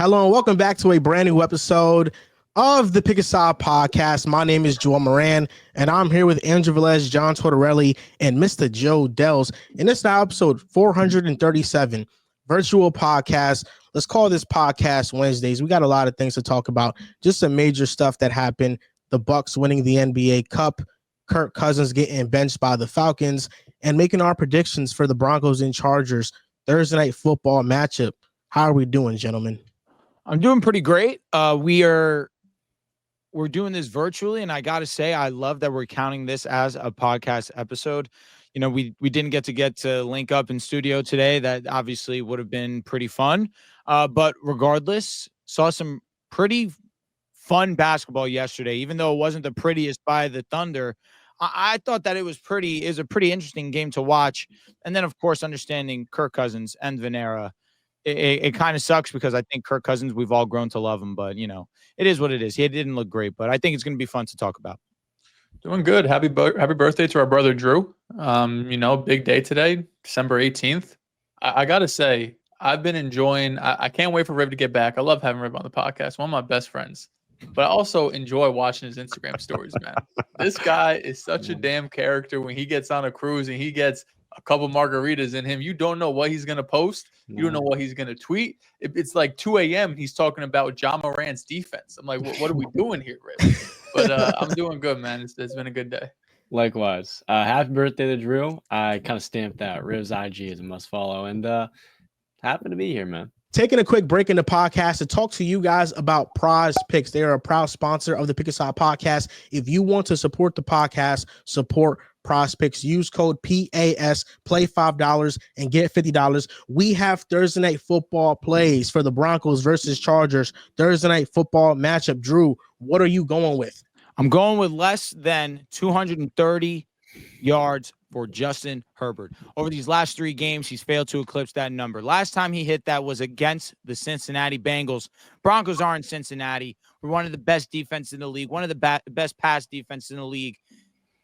Hello and welcome back to a brand new episode of the Pick a Side podcast. My name is Moran, and I'm here with Andrew Velez, John Tortorelli, and Mr. Joe Dehls. And this is now episode 437, virtual podcast. Let's call this podcast Wednesdays. We got a lot of things to talk about. Just some major stuff that happened. The Bucs winning the NBA Cup, Kirk Cousins getting benched by the Falcons, and making our predictions for the Broncos and Chargers Thursday night football matchup. How are we doing, gentlemen? I'm doing pretty great. We're doing this virtually, and I got to say, I love that we're counting this as a podcast episode. You know, we didn't get to link up in studio today. That obviously would have been pretty fun. But regardless, saw some pretty fun basketball yesterday, even though it wasn't the prettiest by the Thunder. I thought that it was a pretty interesting game to watch. And then, of course, understanding Kirk Cousins and Venera. It kind of sucks because I think Kirk Cousins, we've all grown to love him, but, you know, it is what it is. He didn't look great, but I think it's going to be fun to talk about. Doing good. Happy birthday to our brother, Drew. Big day today, December 18th. I got to say, I've been enjoying, I can't wait for Riv to get back. I love having Riv on the podcast, one of my best friends, but I also enjoy watching his Instagram stories, man. This guy is such a damn character. When he gets on a cruise and he gets a couple margaritas in him, you don't know what he's going to post. You don't know what he's going to tweet. It's like 2 a.m. and he's talking about Moran's defense. I'm like, what are we doing here, Riv? But I'm doing good, man. It's been a good day. Likewise. Happy birthday to Drew. I kind of stamped that. Riv's IG is a must follow. And happy to be here, man. Taking a quick break in the podcast to talk to you guys about PrizePicks. They are a proud sponsor of the Pick a Side podcast. If you want to support the podcast, support PrizePicks. Use code PAS, play $5 and get $50. We have Thursday night football plays for the Broncos versus Chargers. Thursday night football matchup. Drew, what are you going with? I'm going with less than 230 yards for Justin Herbert. Over these last 3 games, he's failed to eclipse that number. Last time he hit that was against the Cincinnati Bengals. Broncos are in Cincinnati. We're one of the best defenses in the league, one of the best pass defenses in the league.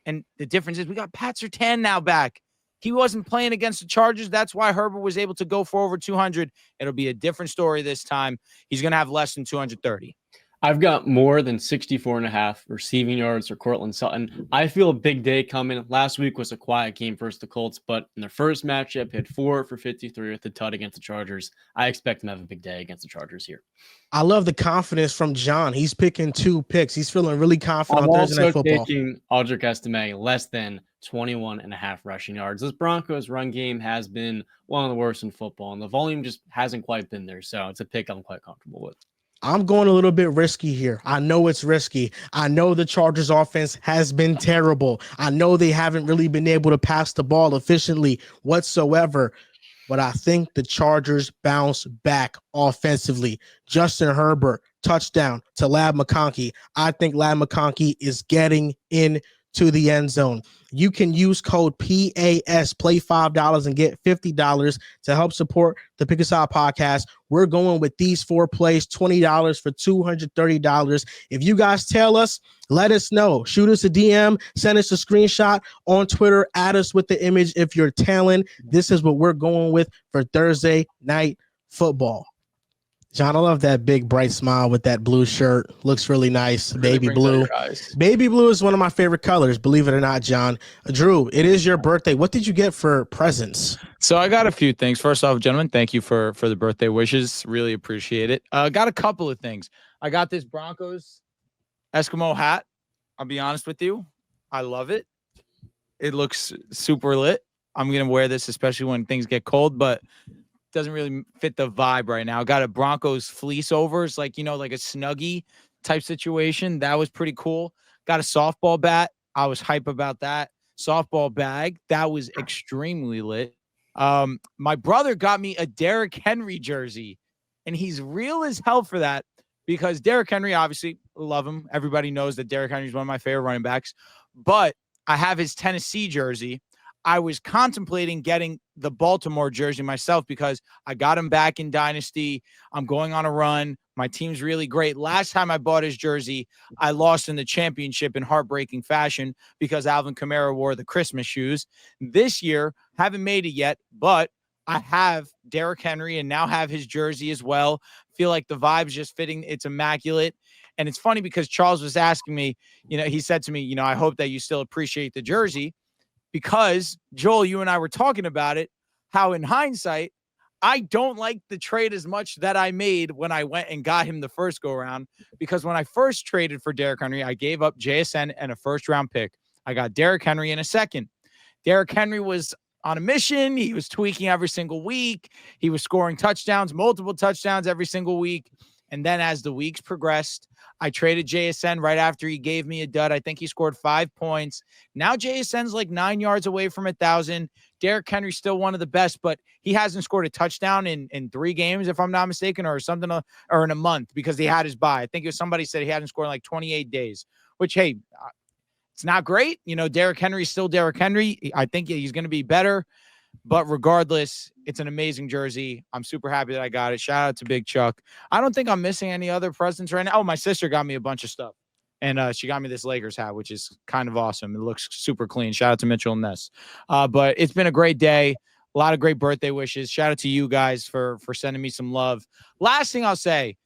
And the difference is we got Pat Surtain now back. He wasn't playing against the Chargers. That's why Herbert was able to go for over 200. It'll be a different story this time. He's going to have less than 230. I've got more than 64.5 receiving yards for Cortland Sutton. I feel a big day coming. Last week was a quiet game versus the Colts, but in their first matchup, hit 4 for 53 with the TUD against the Chargers. I expect him to have a big day against the Chargers here. I love the confidence from John. He's picking 2 picks. He's feeling really confident I'm on Thursday night football. I'm also taking Audric Estime less than 21.5 rushing yards. This Broncos run game has been one of the worst in football, and the volume just hasn't quite been there, so it's a pick I'm quite comfortable with. I'm going a little bit risky here. I know it's risky. I know the Chargers offense has been terrible. I know they haven't really been able to pass the ball efficiently whatsoever, but I think the Chargers bounce back offensively. Justin Herbert, touchdown to Ladd McConkey. I think Ladd McConkey is getting into the end zone. You can use code PAS, play $5 and get $50 to help support the Pick a Side podcast. We're going with these 4 plays, $20 for $230. If you guys tell us, let us know. Shoot us a DM, send us a screenshot on Twitter, add us with the image if you're talent. This is what we're going with for Thursday night football. John, I love that big bright smile with that blue shirt. Looks really nice. Really baby blue. Baby blue is one of my favorite colors, believe it or not, John. Drew, it is your birthday. What did you get for presents? So I got a few things. First off, gentlemen, thank you for the birthday wishes. Really appreciate it. Got a couple of things. I got this Broncos Eskimo hat. I'll be honest with you. I love it. It looks super lit. I'm going to wear this, especially when things get cold, but doesn't really fit the vibe right now. Got a Broncos fleece over. It's like, like a Snuggie type situation. That was pretty cool. Got a softball bat. I was hype about that. Softball bag. That was extremely lit. My brother got me a Derrick Henry jersey, and he's real as hell for that because Derrick Henry, obviously, love him. Everybody knows that Derrick Henry is one of my favorite running backs, but I have his Tennessee jersey. I was contemplating getting the Baltimore jersey myself because I got him back in Dynasty. I'm going on a run. My team's really great. Last time I bought his jersey, I lost in the championship in heartbreaking fashion because Alvin Kamara wore the Christmas shoes. This year, haven't made it yet, but I have Derrick Henry and now have his jersey as well. Feel like the vibe's just fitting. It's immaculate. And it's funny because Charles was asking me, he said to me, I hope that you still appreciate the jersey, because Joel, you and I were talking about it, how in hindsight, I don't like the trade as much that I made when I went and got him the first go around, because when I first traded for Derrick Henry, I gave up JSN and a first round pick. I got Derrick Henry in a second. Derrick Henry was on a mission. He was tweaking every single week. He was scoring touchdowns, multiple touchdowns every single week. And then as the weeks progressed, I traded JSN right after he gave me a dud. I think he scored 5 points. Now JSN's like 9 yards away from 1,000. Derrick Henry's still one of the best, but he hasn't scored a touchdown in 3 games, if I'm not mistaken, or something, or in a month, because he had his bye. I think it was somebody said he hadn't scored in like 28 days, which, hey, it's not great. Derrick Henry's still Derrick Henry. I think he's going to be better. But regardless, it's an amazing jersey. I'm super happy that I got it. Shout out to Big Chuck. I don't think I'm missing any other presents right now. Oh, my sister got me a bunch of stuff. And she got me this Lakers hat, which is kind of awesome. It looks super clean. Shout out to Mitchell and Ness. But it's been a great day. A lot of great birthday wishes. Shout out to you guys for sending me some love. Last thing I'll say,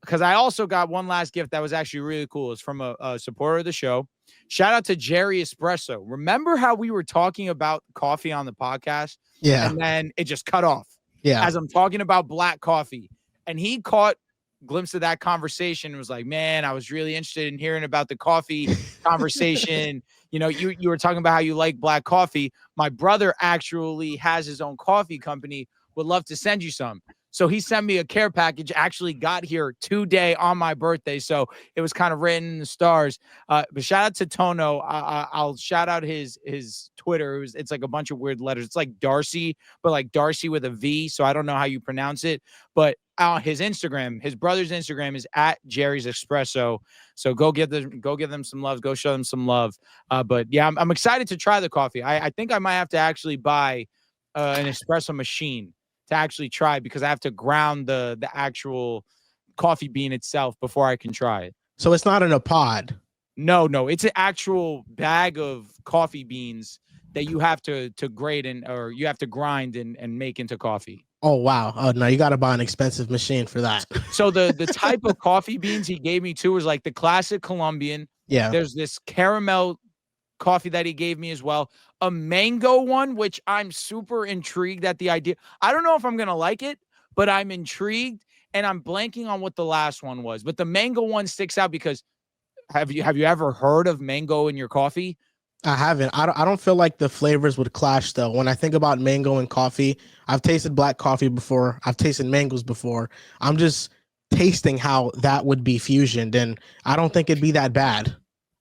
because I also got one last gift that was actually really cool. It's from a supporter of the show. Shout out to Jerry Espresso. Remember how we were talking about coffee on the podcast? Yeah. And then it just cut off. Yeah. As I'm talking about black coffee. And he caught a glimpse of that conversation and was like, man, I was really interested in hearing about the coffee conversation. You were talking about how you like black coffee. My brother actually has his own coffee company. Would love to send you some. So he sent me a care package, actually got here today on my birthday. So it was kind of written in the stars. But shout out to Tono. I'll shout out his Twitter. It's like a bunch of weird letters. It's like Darcy, but like Darcy with a V. So I don't know how you pronounce it. But his Instagram, his brother's Instagram is at Jerry's Espresso. So go give them some love. Go show them some love. But yeah, I'm excited to try the coffee. I think I might have to actually buy an espresso machine to actually try, because I have to ground the actual coffee bean itself before I can try it. So it's not in a pod. No, it's an actual bag of coffee beans that you have to grate or you have to grind and make into coffee. Oh, wow. Oh, no, you got to buy an expensive machine for that. So the type of coffee beans he gave me too was like the classic Colombian. Yeah. There's this caramel coffee that he gave me as well. A mango one, which I'm super intrigued at the idea. I don't know if I'm going to like it, but I'm intrigued, and I'm blanking on what the last one was. But the mango one sticks out because have you ever heard of mango in your coffee? I haven't. I don't feel like the flavors would clash, though. When I think about mango and coffee, I've tasted black coffee before. I've tasted mangoes before. I'm just tasting how that would be fusioned, and I don't think it'd be that bad.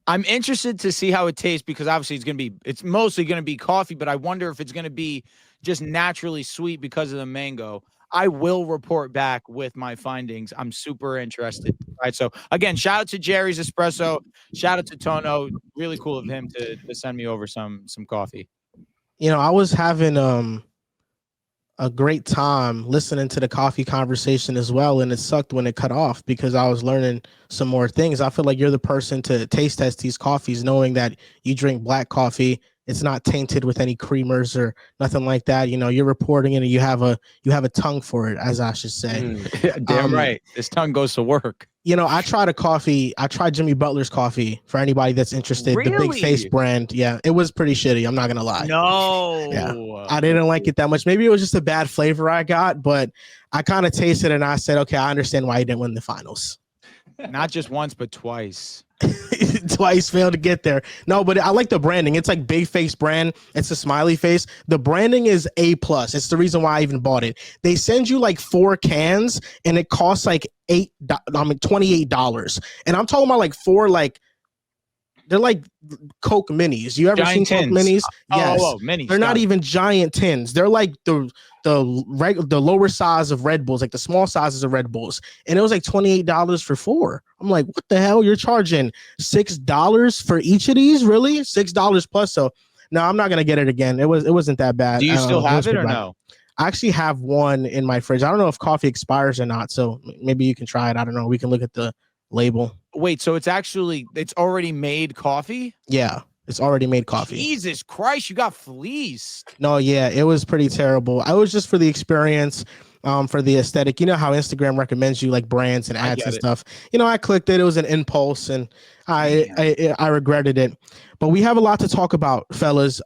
I'm interested to see how it tastes, because obviously it's mostly going to be coffee, but I wonder if it's going to be just naturally sweet because of the mango. I will report back with my findings. I'm super interested. All right. So again, shout out to Jerry's Espresso. Shout out to Tono. Really cool of him to send me over some coffee. I was having a great time listening to the coffee conversation as well, and it sucked when it cut off because I was learning some more things. I feel like you're the person to taste test these coffees, knowing that you drink black coffee. It's not tainted with any creamers or nothing like that. You're reporting it, and you have a tongue for it, as I should say. Damn right. This tongue goes to work. I tried Jimmy Butler's coffee, for anybody that's interested. Really? The Big Face brand. Yeah, it was pretty shitty. I'm not going to lie. No. Yeah. I didn't like it that much. Maybe it was just a bad flavor I got, but I kind of tasted it and I said, okay, I understand why he didn't win the finals. Not just once, but twice. Twice failed to get there. No, but I like the branding. It's like Big Face brand. It's a smiley face. The branding is A+. It's the reason why I even bought it. They send you like 4 cans and it costs like $28. And I'm talking about like 4, they're like Coke minis. You ever giant seen tins. Coke minis? Yes. Oh, minis. They're not even giant tins. They're like the lower size of Red Bulls, like the small sizes of Red Bulls. And it was like $28 for 4. I'm like, what the hell? You're charging $6 for each of these? Really? $6 plus. So no, I'm not gonna get it again. It wasn't that bad. Do you still have it or no? I actually have one in my fridge. I don't know if coffee expires or not. So maybe you can try it. I don't know. We can look at the label. Wait, so it's already made coffee? Yeah. It's already made coffee. Jesus Christ, you got fleeced. No, yeah, it was pretty terrible. I was just for the experience, for the aesthetic. You know how Instagram recommends you like brands and ads and stuff. You know, I clicked it. It was an impulse, and I regretted it. But we have a lot to talk about, fellas.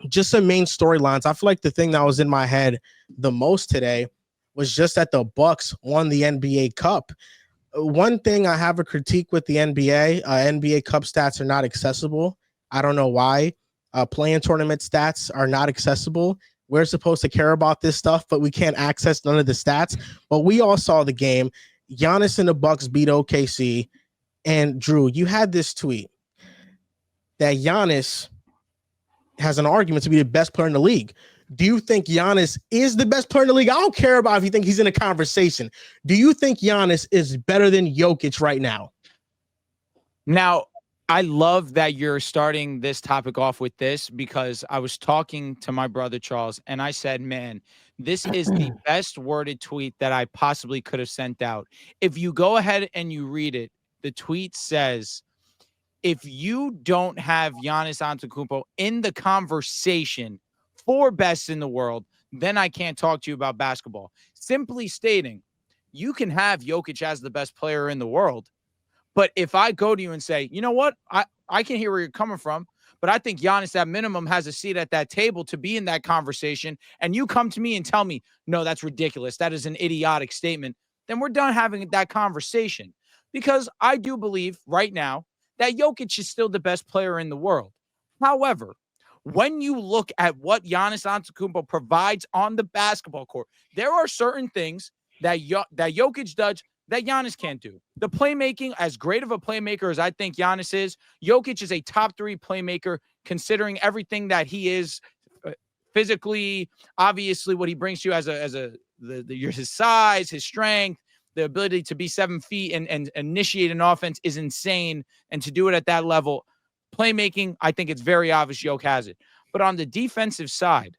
Just some main storylines. I feel like the thing that was in my head the most today was just that the Bucks won the NBA Cup. One thing I have a critique with the NBA, NBA Cup stats are not accessible. I don't know why. Playing tournament stats are not accessible. We're supposed to care about this stuff, but we can't access none of the stats. But we all saw the game. Giannis and the Bucks beat OKC. And Drew, you had this tweet that Giannis has an argument to be the best player in the league. Do you think Giannis is the best player in the league? I don't care about if you think he's in a conversation. Do you think Giannis is better than Jokic right now? Now, I love that you're starting this topic off with this because I was talking to my brother Charles and I said, man, this is the best worded tweet that I possibly could have sent out. If you go ahead and you read it, the tweet says, if you don't have Giannis Antetokounmpo in the conversation for best in the world, then I can't talk to you about basketball. Simply stating, you can have Jokic as the best player in the world. But if I go to you and say, you know what, I can hear where you're coming from, but I think Giannis at minimum has a seat at that table to be in that conversation, and you come to me and tell me, no, that's ridiculous, that is an idiotic statement, then we're done having that conversation. Because I do believe right now that Jokic is still the best player in the world. However, when you look at what Giannis Antetokounmpo provides on the basketball court, there are certain things that Jokic does that Giannis can't do. The playmaking, as great of a playmaker as I think Giannis is, Jokic is a top 3 playmaker considering everything that he is physically, obviously what he brings to you as his size, his strength, the ability to be 7 feet and initiate an offense is insane. And to do it at that level, playmaking, I think it's very obvious Jokic has it. But on the defensive side,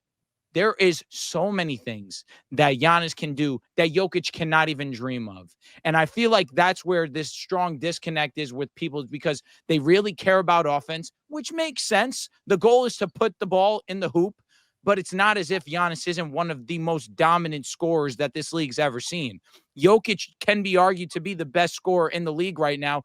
there is so many things that Giannis can do that Jokic cannot even dream of. And I feel like that's where this strong disconnect is with people because they really care about offense, which makes sense. The goal is to put the ball in the hoop, but it's not as if Giannis isn't one of the most dominant scorers that this league's ever seen. Jokic can be argued to be the best scorer in the league right now,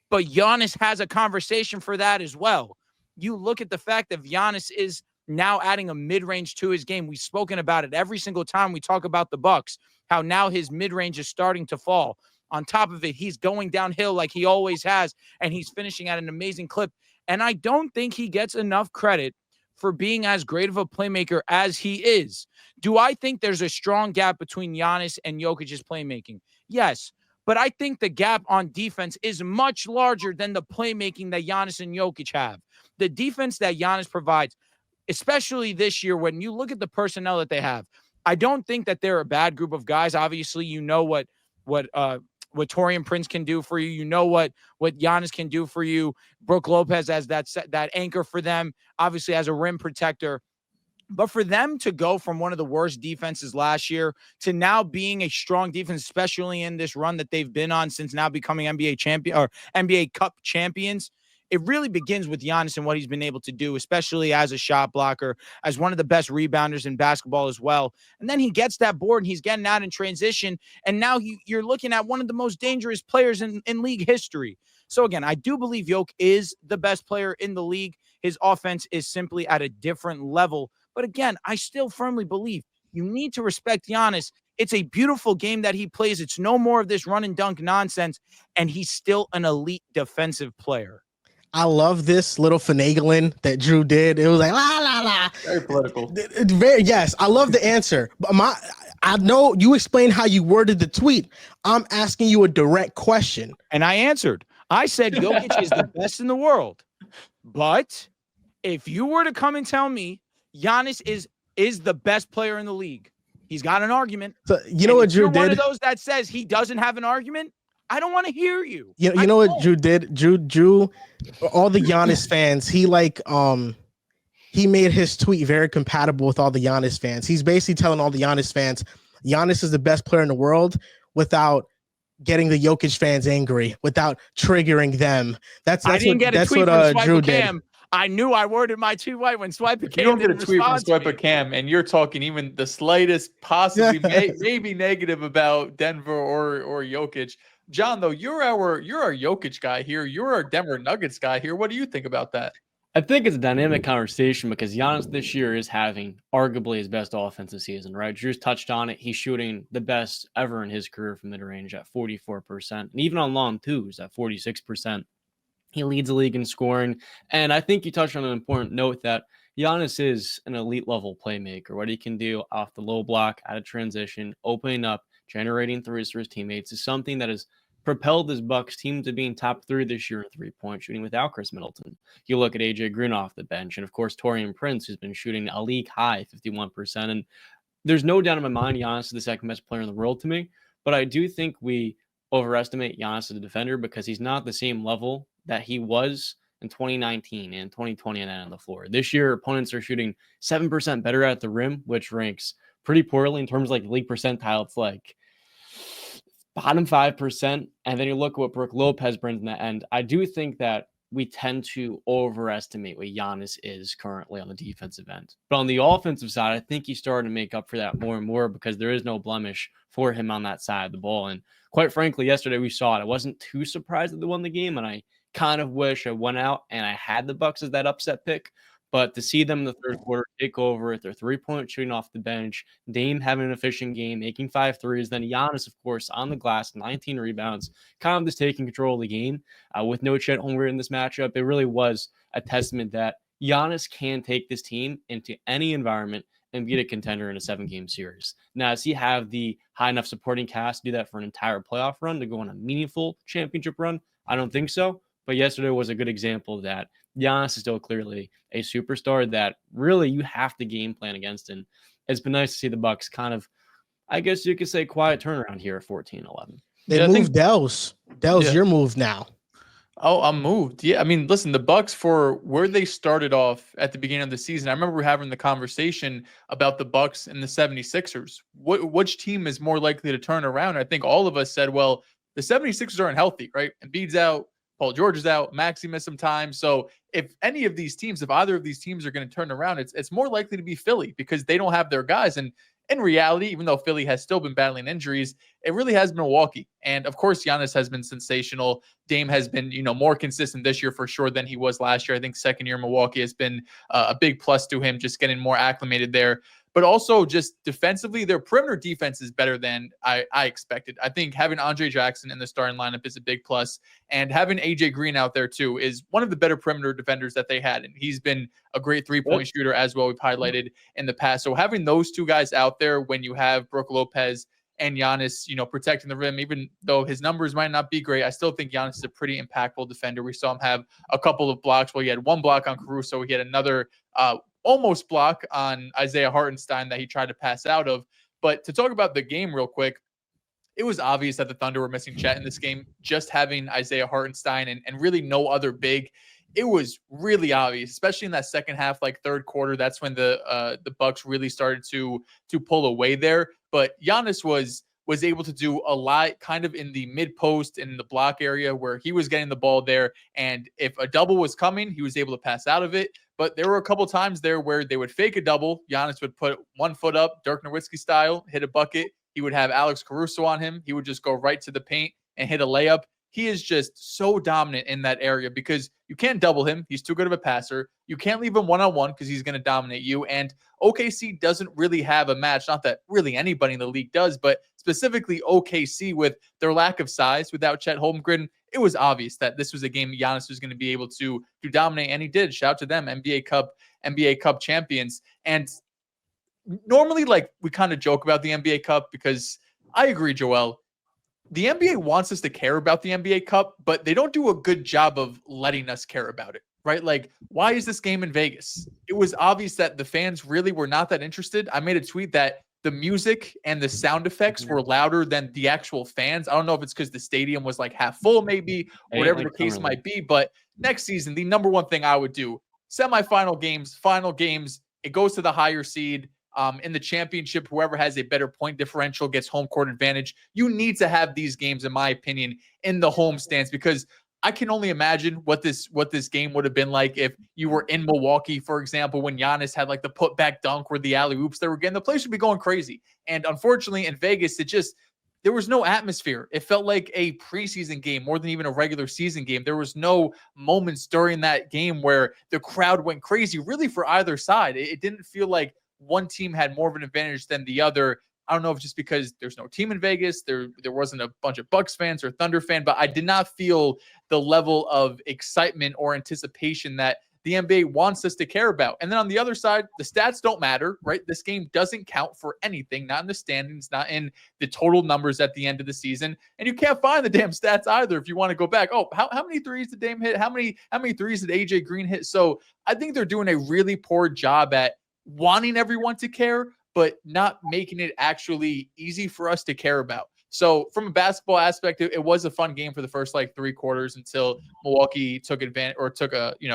but Giannis has a conversation for that as well. You look at the fact that Giannis is now adding a mid-range to his game. We've spoken about it every single time we talk about the Bucks, how now his mid-range is starting to fall. On top of it, he's going downhill like he always has, and he's finishing at an amazing clip. And I don't think he gets enough credit for being as great of a playmaker as he is. Do I think there's a strong gap between Giannis and Jokic's playmaking? Yes, but I think the gap on defense is much larger than the playmaking that Giannis and Jokic have. The defense that Giannis provides, especially this year, when you look at the personnel that they have, I don't think that they're a bad group of guys. Obviously, you know what Taurean Prince can do for you. You know what Giannis can do for you. Brook Lopez as that anchor for them, obviously as a rim protector. But for them to go from one of the worst defenses last year to now being a strong defense, especially in this run that they've been on since now becoming NBA champion or NBA Cup champions, it really begins with Giannis and what he's been able to do, especially as a shot blocker, as one of the best rebounders in basketball as well. And then he gets that board and he's getting out in transition. And now you're looking at one of the most dangerous players in league history. So again, I do believe Jokic is the best player in the league. His offense is simply at a different level. But again, I still firmly believe you need to respect Giannis. It's a beautiful game that he plays. It's no more of this run and dunk nonsense. And he's still an elite defensive player. I love this little finagling that Drew did. It was like, la, la, la. Very political. Yes, I love the answer. But I know you explained how you worded the tweet. I'm asking you a direct question. And I answered. I said Jokic is the best in the world. But if you were to come and tell me Giannis is the best player in the league, he's got an argument. So you know what Drew did? One of those that says he doesn't have an argument, I don't want to hear you. You know what Drew did? Drew, all the Giannis fans, he made his tweet very compatible with all the Giannis fans. He's basically telling all the Giannis fans, Giannis is the best player in the world without getting the Jokic fans angry without triggering them. I didn't get a tweet from Drew Swiper did. Cam. I knew I worded my tweet right when Swiper If Cam you don't get a didn't tweet from respond to me. Swiper Cam and you're talking even the slightest possibly maybe negative about Denver or Jokic, John, though, you're our Jokic guy here. You're our Denver Nuggets guy here. What do you think about that? I think it's a dynamic conversation because Giannis this year is having arguably his best offensive season, right? Drew's touched on it. He's shooting the best ever in his career from mid-range at 44%. And even on long twos at 46%. He leads the league in scoring. And I think you touched on an important note that Giannis is an elite level playmaker. What he can do off the low block, out of transition, opening up, generating threes for his teammates is something that has propelled this Bucks team to being top 3 this year in three-point shooting without Chris Middleton. You look at AJ Green off the bench, and of course Taurean Prince, who's been shooting a league high 51%. And there's no doubt in my mind Giannis is the second best player in the world to me, but I do think we overestimate Giannis as a defender because he's not the same level that he was in 2019 and 2020 and on the floor. This year, opponents are shooting 7% better at the rim, which ranks pretty poorly in terms of like league percentile. It's like bottom 5%. And then you look at what Brook Lopez brings in the end. I do think that we tend to overestimate what Giannis is currently on the defensive end. But on the offensive side, I think he's starting to make up for that more and more because there is no blemish for him on that side of the ball. And quite frankly, yesterday we saw it. I wasn't too surprised that they won the game, and I kind of wish I went out and I had the Bucks as that upset pick. But to see them in the third quarter take over with their three-point shooting off the bench, Dame having an efficient game, making 5 threes, then Giannis, of course, on the glass, 19 rebounds, kind of just taking control of the game with no Chet Holmgren in this matchup. It really was a testament that Giannis can take this team into any environment and beat a contender in a 7-game series. Now, does he have the high enough supporting cast to do that for an entire playoff run, to go on a meaningful championship run? I don't think so. But yesterday was a good example that Giannis is still clearly a superstar that really you have to game plan against. And it's been nice to see the Bucks kind of, I guess you could say, quiet turnaround here at 14-11. They moved Dehls. Dehls, your move now. Oh, I'm moved. Yeah, I mean, listen, the Bucks, for where they started off at the beginning of the season, I remember having the conversation about the Bucks and the 76ers. Which team is more likely to turn around? I think all of us said, well, the 76ers aren't healthy, right? Embiid's out. Paul George is out. Maxey missed some time. So if any of these teams, if either of these teams are going to turn around, it's more likely to be Philly because they don't have their guys. And in reality, even though Philly has still been battling injuries, it really has been Milwaukee. And of course, Giannis has been sensational. Dame has been, more consistent this year for sure than he was last year. I think second year Milwaukee has been a big plus to him, just getting more acclimated there. But also just defensively, their perimeter defense is better than I expected. I think having Andre Jackson in the starting lineup is a big plus. And having AJ Green out there too is one of the better perimeter defenders that they had. And he's been a great three-point shooter as well, we've highlighted in the past. So having those two guys out there when you have Brook Lopez and Giannis, protecting the rim, even though his numbers might not be great, I still think Giannis is a pretty impactful defender. We saw him have a couple of blocks. Well, he had one block on Caruso. He had another almost block on Isaiah Hartenstein that he tried to pass out of. But to talk about the game real quick, it was obvious that the Thunder were missing Chet in this game. Just having Isaiah Hartenstein and really no other big, it was really obvious, especially in that second half, like third quarter. That's when the Bucks really started to pull away there. But Giannis was able to do a lot kind of in the mid post and in the block area where he was getting the ball there. And if a double was coming, he was able to pass out of it. But there were a couple times there where they would fake a double. Giannis would put 1 foot up, Dirk Nowitzki style, hit a bucket. He would have Alex Caruso on him. He would just go right to the paint and hit a layup. He is just so dominant in that area because you can't double him. He's too good of a passer. You can't leave him one-on-one because he's going to dominate you. And OKC doesn't really have a match. Not that really anybody in the league does, but specifically OKC with their lack of size without Chet Holmgren. It was obvious that this was a game Giannis was going to be able to dominate, and he did. Shout out to them, NBA Cup champions. And normally, like, we kind of joke about the NBA Cup because I agree, Joel. The NBA wants us to care about the NBA Cup, but they don't do a good job of letting us care about it, right? Like, why is this game in Vegas? It was obvious that the fans really were not that interested. I made a tweet that the music and the sound effects were louder than the actual fans. I don't know if it's because the stadium was like half full, maybe, whatever the case might be. But next season, the number one thing I would do, semifinal games, final games, it goes to the higher seed. In the championship, whoever has a better point differential gets home court advantage. You need to have these games, in my opinion, in the home stands, because I can only imagine what this game would have been like if you were in Milwaukee, for example, when Giannis had like the putback dunk or the alley-oops they were getting. The place would be going crazy. And unfortunately, in Vegas, there was no atmosphere. It felt like a preseason game more than even a regular season game. There was no moments during that game where the crowd went crazy, really, for either side. It didn't feel like one team had more of an advantage than the other. I don't know if just because there's no team in Vegas, there wasn't a bunch of Bucks fans or Thunder fan, but I did not feel the level of excitement or anticipation that the NBA wants us to care about. And then on the other side, the stats don't matter, right? This game doesn't count for anything, not in the standings, not in the total numbers at the end of the season. And you can't find the damn stats either if you want to go back. Oh, how many threes did Dame hit? How many threes did AJ Green hit? So I think they're doing a really poor job at wanting everyone to care, but not making it actually easy for us to care about. So from a basketball aspect, it was a fun game for the first like 3 quarters until Milwaukee took advantage or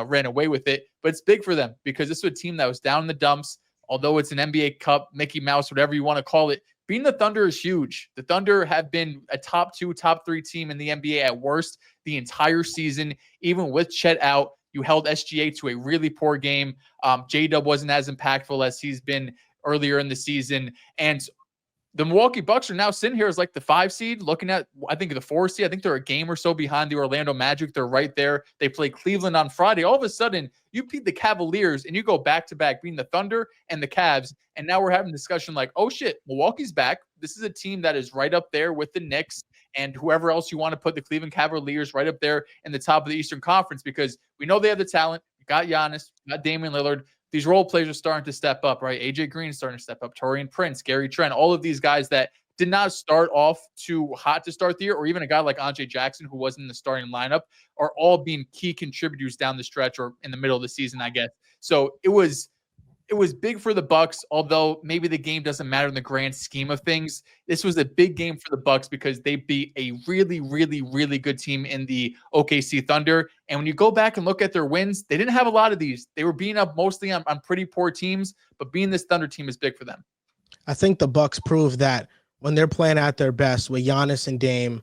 ran away with it. But it's big for them because this was a team that was down in the dumps. Although it's an NBA Cup, Mickey Mouse, whatever you want to call it, beating the Thunder is huge. The Thunder have been a top 2, top 3 team in the NBA at worst the entire season. Even with Chet out, you held SGA to a really poor game. J-Dub wasn't as impactful as he's been earlier in the season. And the Milwaukee Bucks are now sitting here as like the 5 seed, looking at, I think, the 4 seed. I think they're a game or so behind the Orlando Magic. They're right there. They play Cleveland on Friday. All of a sudden, you beat the Cavaliers and you go back-to-back beating the Thunder and the Cavs. And now we're having a discussion like, oh, shit, Milwaukee's back. This is a team that is right up there with the Knicks and whoever else you want to put, the Cleveland Cavaliers, right up there in the top of the Eastern Conference, because we know they have the talent. You got Giannis, you got Damian Lillard. These role players are starting to step up, right? AJ Green is starting to step up. Taurean Prince, Gary Trent, all of these guys that did not start off too hot to start the year, or even a guy like Andre Jackson, who wasn't in the starting lineup, are all being key contributors down the stretch or in the middle of the season, I guess. So it was big for the Bucks, although maybe the game doesn't matter in the grand scheme of things. This was a big game for the Bucks because they beat a really, really, really good team in the OKC Thunder. And when you go back and look at their wins, they didn't have a lot of these. They were beating up mostly on pretty poor teams, but being this Thunder team is big for them. I think the Bucks prove that when they're playing at their best with Giannis and Dame,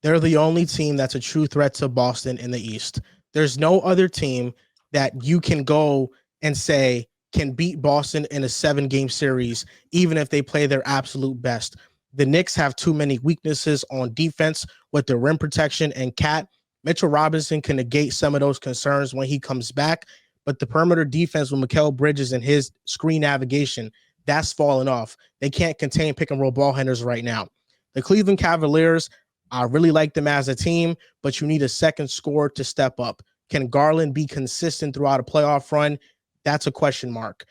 they're the only team that's a true threat to Boston in the East. There's no other team that you can go and say can beat Boston in a 7-game series, even if they play their absolute best. The Knicks have too many weaknesses on defense with their rim protection and Cat. Mitchell Robinson can negate some of those concerns when he comes back, but the perimeter defense with Mikal Bridges and his screen navigation, that's falling off. They can't contain pick and roll ball handlers right now. The Cleveland Cavaliers, I really like them as a team, but you need a second scorer to step up. Can Garland be consistent throughout a playoff run? That's a question mark.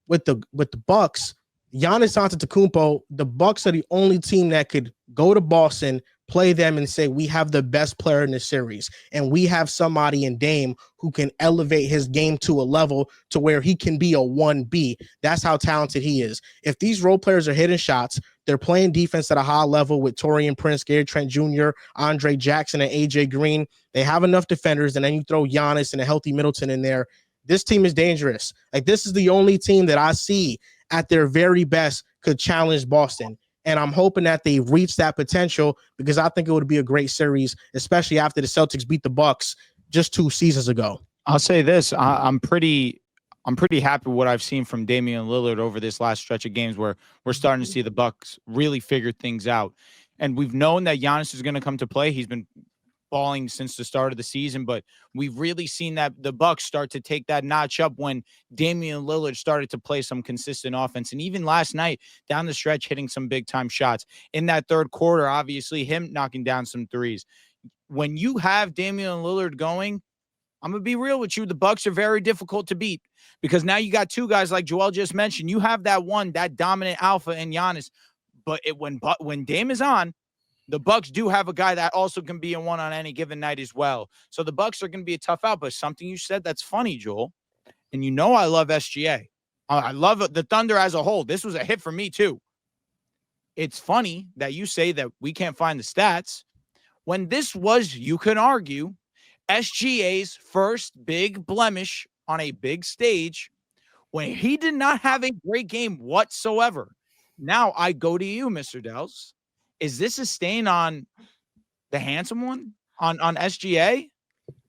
With the Bucks, Giannis Antetokounmpo, the Bucks are the only team that could go to Boston, play them, and say, we have the best player in the series. And we have somebody in Dame who can elevate his game to a level to where he can be a 1B. That's how talented he is. If these role players are hitting shots, they're playing defense at a high level with Taurean Prince, Gary Trent Jr., Andre Jackson, and AJ Green. They have enough defenders, and then you throw Giannis and a healthy Middleton in there. This team is dangerous. Like, this is the only team that I see at their very best could challenge Boston. And I'm hoping that they reach that potential because I think it would be a great series, especially after the Celtics beat the Bucks just 2 seasons ago. I'll say this. I'm pretty happy with what I've seen from Damian Lillard over this last stretch of games where we're starting to see the Bucks really figure things out. And we've known that Giannis is going to come to play. He's been balling since the start of the season, but we've really seen that the Bucks start to take that notch up when Damian Lillard started to play some consistent offense. And even last night down the stretch, hitting some big time shots in that third quarter, obviously him knocking down some threes. When you have Damian Lillard going, I'm going to be real with you. The Bucks are very difficult to beat because now you got 2 guys like Joel just mentioned. You have that dominant alpha in Giannis, but when Dame is on, the Bucks do have a guy that also can be a 1 on any given night as well. So the Bucks are going to be a tough out, but something you said that's funny, Joel, and you know I love SGA. I love the Thunder as a whole. This was a hit for me too. It's funny that you say that we can't find the stats when this was, you can argue, SGA's first big blemish on a big stage when he did not have a great game whatsoever. Now I go to you, Mr. Dehls. Is this a stain on the handsome one on SGA?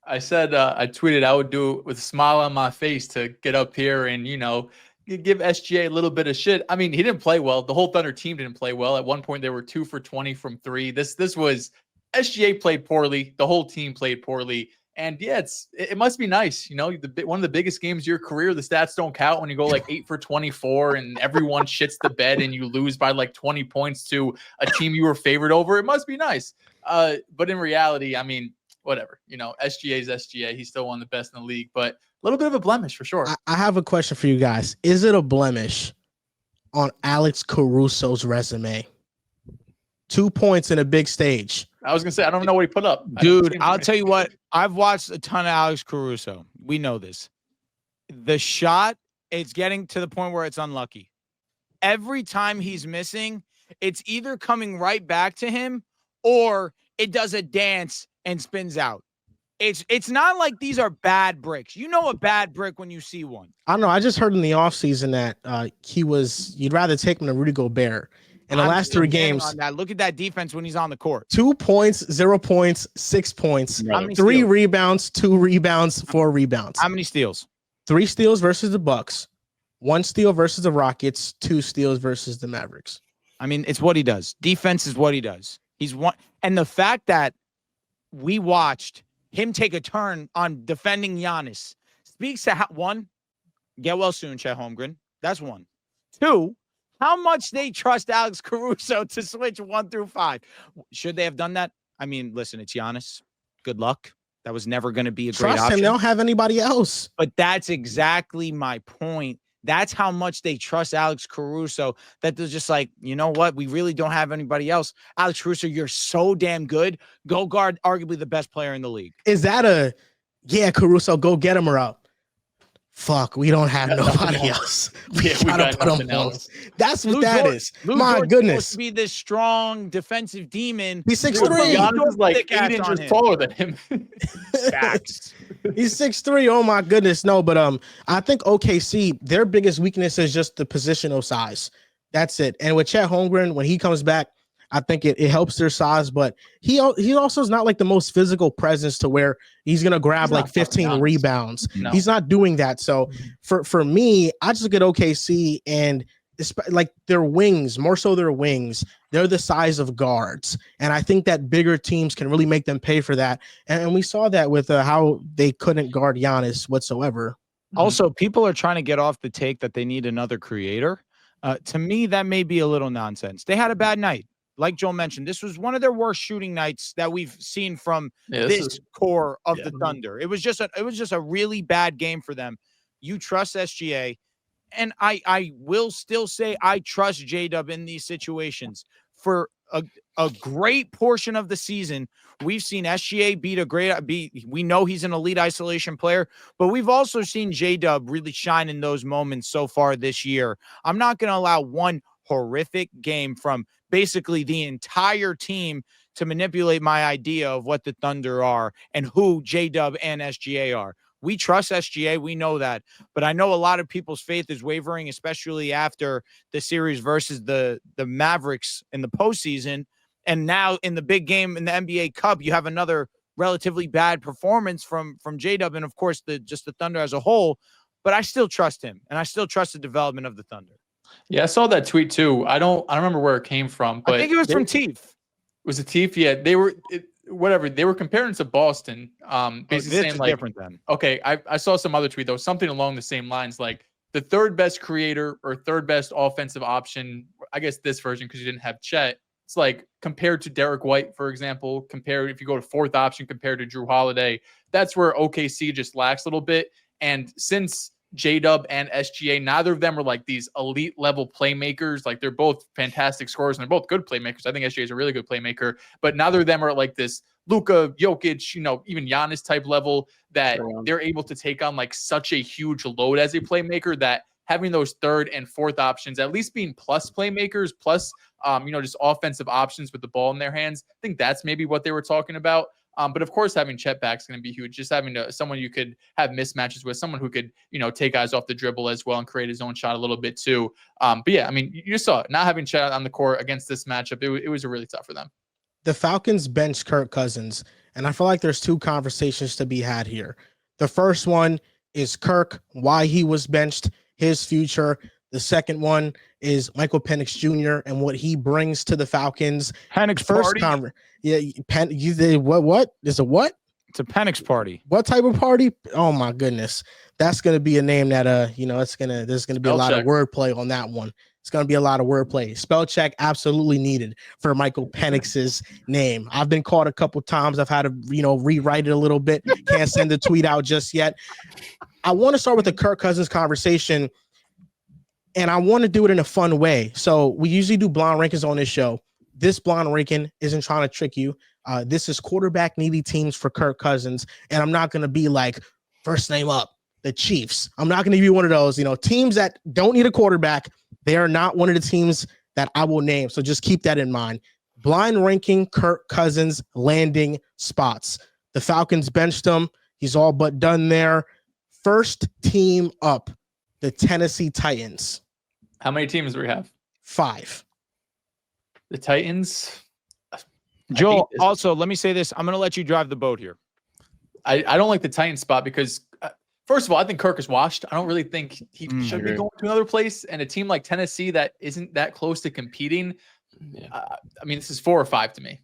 I said I tweeted I would do it with a smile on my face to get up here and give SGA a little bit of shit. I mean, he didn't play well. The whole Thunder team didn't play well. At one point, they were 2 for 20 from 3. This was SGA played poorly. The whole team played poorly. And yeah, it must be nice. One of the biggest games of your career, the stats don't count when you go like 8 for 24 and everyone shits the bed and you lose by like 20 points to a team you were favored over. It must be nice. But in reality, I mean, whatever. SGA is SGA. He's still one of the best in the league, but a little bit of a blemish for sure. I have a question for you guys. Is it a blemish on Alex Caruso's resume? 2 points in a big stage. I was going to say, I don't know what he put up. Dude, I'll tell you what. I've watched a ton of Alex Caruso. We know this. The shot, it's getting to the point where it's unlucky. Every time he's missing, it's either coming right back to him or it does a dance and spins out. It's not like these are bad bricks. You know a bad brick when you see one. I don't know. I just heard in the offseason that you'd rather take him than Rudy Gobert. In the last 3 games, on that. Look at that defense when he's on the court. 2 points, 0 points, 6 points, 3 rebounds, 2 rebounds, 4 rebounds. How many steals? 3 steals versus the Bucks, 1 steal versus the Rockets, 2 steals versus the Mavericks. I mean, it's what he does. Defense is what he does. He's one, and the fact that we watched him take a turn on defending Giannis speaks to one, get well soon, Chet Holmgren. That's 1. 2, how much they trust Alex Caruso to switch 1 through 5. Should they have done that? I mean, listen, it's Giannis. Good luck. That was never going to be a great option. Trust him. They don't have anybody else. But that's exactly my point. That's how much they trust Alex Caruso, that they're just like, you know what? We really don't have anybody else. Alex Caruso, you're so damn good. Go guard arguably the best player in the league. Is that Caruso, go get him or out? Fuck, we don't have nobody else. We got nothing else. That's what that is. My goodness. Supposed to be this strong defensive demon. He's 6'3". Giannis is like 8 inches taller than him. He's 6'3". Oh my goodness. No, but I think OKC, their biggest weakness is just the positional size. That's it. And with Chet Holmgren, when he comes back, I think it helps their size, but he also is not like the most physical presence to where he's going to grab like 15 rebounds. No. He's not doing that. So for me, I just look at OKC and like their wings, more so their wings, they're the size of guards. And I think that bigger teams can really make them pay for that. And we saw that with how they couldn't guard Giannis whatsoever. Also, people are trying to get off the take that they need another creator. To me, that may be a little nonsense. They had a bad night. Like Joel mentioned, this was one of their worst shooting nights that we've seen from this core of the Thunder. It was just a really bad game for them. You trust SGA, and I will still say I trust J-Dub in these situations. For a great portion of the season, we've seen SGA we know he's an elite isolation player, but we've also seen J-Dub really shine in those moments so far this year. I'm not going to allow one horrific game from basically the entire team to manipulate my idea of what the Thunder are and who J-Dub and SGA are. We trust SGA. We know that. But I know a lot of people's faith is wavering, especially after the series versus the Mavericks in the postseason. And now in the big game in the NBA Cup, you have another relatively bad performance from J-Dub and, of course, the Thunder as a whole. But I still trust him, and I still trust the development of the Thunder. Yeah, I saw that tweet too. I don't remember where it came from, but I think it was from Teef. Was it Teef? Yeah, they were comparing to Boston. Basically saying like different then. Okay, I saw some other tweet though, something along the same lines, like the third best creator or third best offensive option. I guess this version because you didn't have Chet. It's like compared to Derek White, for example. Compared if you go to fourth option compared to Drew Holiday, that's where OKC just lacks a little bit. And since J-Dub and SGA, neither of them are like these elite level playmakers. Like they're both fantastic scorers and they're both good playmakers. I think SGA is a really good playmaker, but neither of them are like this Luka, Jokic, even Giannis type level that they're able to take on like such a huge load as a playmaker that having those third and fourth options, at least being plus playmakers, plus, just offensive options with the ball in their hands. I think that's maybe what they were talking about. But of course, having Chet back is going to be huge. Just having someone you could have mismatches with, someone who could, take guys off the dribble as well and create his own shot a little bit too. But yeah, I mean, you saw it. Not having Chet on the court against this matchup, it was really tough for them. The Falcons benched Kirk Cousins, and I feel like there's two conversations to be had here. The first one is Kirk, why he was benched, his future. The second one is Michael Penix Jr. and what he brings to the Falcons. Penix First party. you did what? Is a what? It's a Penix party. What type of party? Oh my goodness. That's gonna be a name that there's gonna be a lot of wordplay on that one. It's gonna be a lot of wordplay. Spell check absolutely needed for Michael Penix's name. I've been caught a couple times. I've had to, rewrite it a little bit. Can't send the tweet out just yet. I want to start with the Kirk Cousins conversation, and I want to do it in a fun way. So we usually do blind rankings on this show. This blind ranking isn't trying to trick you. This is quarterback needy teams for Kirk Cousins, and I'm not going to be like first name up, the Chiefs. I'm not going to be one of those, teams that don't need a quarterback. They are not one of the teams that I will name. So just keep that in mind. Blind ranking Kirk Cousins landing spots. The Falcons benched him. He's all but done there. First team up, the Tennessee Titans. How many teams do we have? 5. The Titans. Joel, also, let me say this. I'm going to let you drive the boat here. I don't like the Titans spot because, first of all, I think Kirk is washed. I don't really think he should be going to another place. And a team like Tennessee that isn't that close to competing, this is 4 or 5 to me.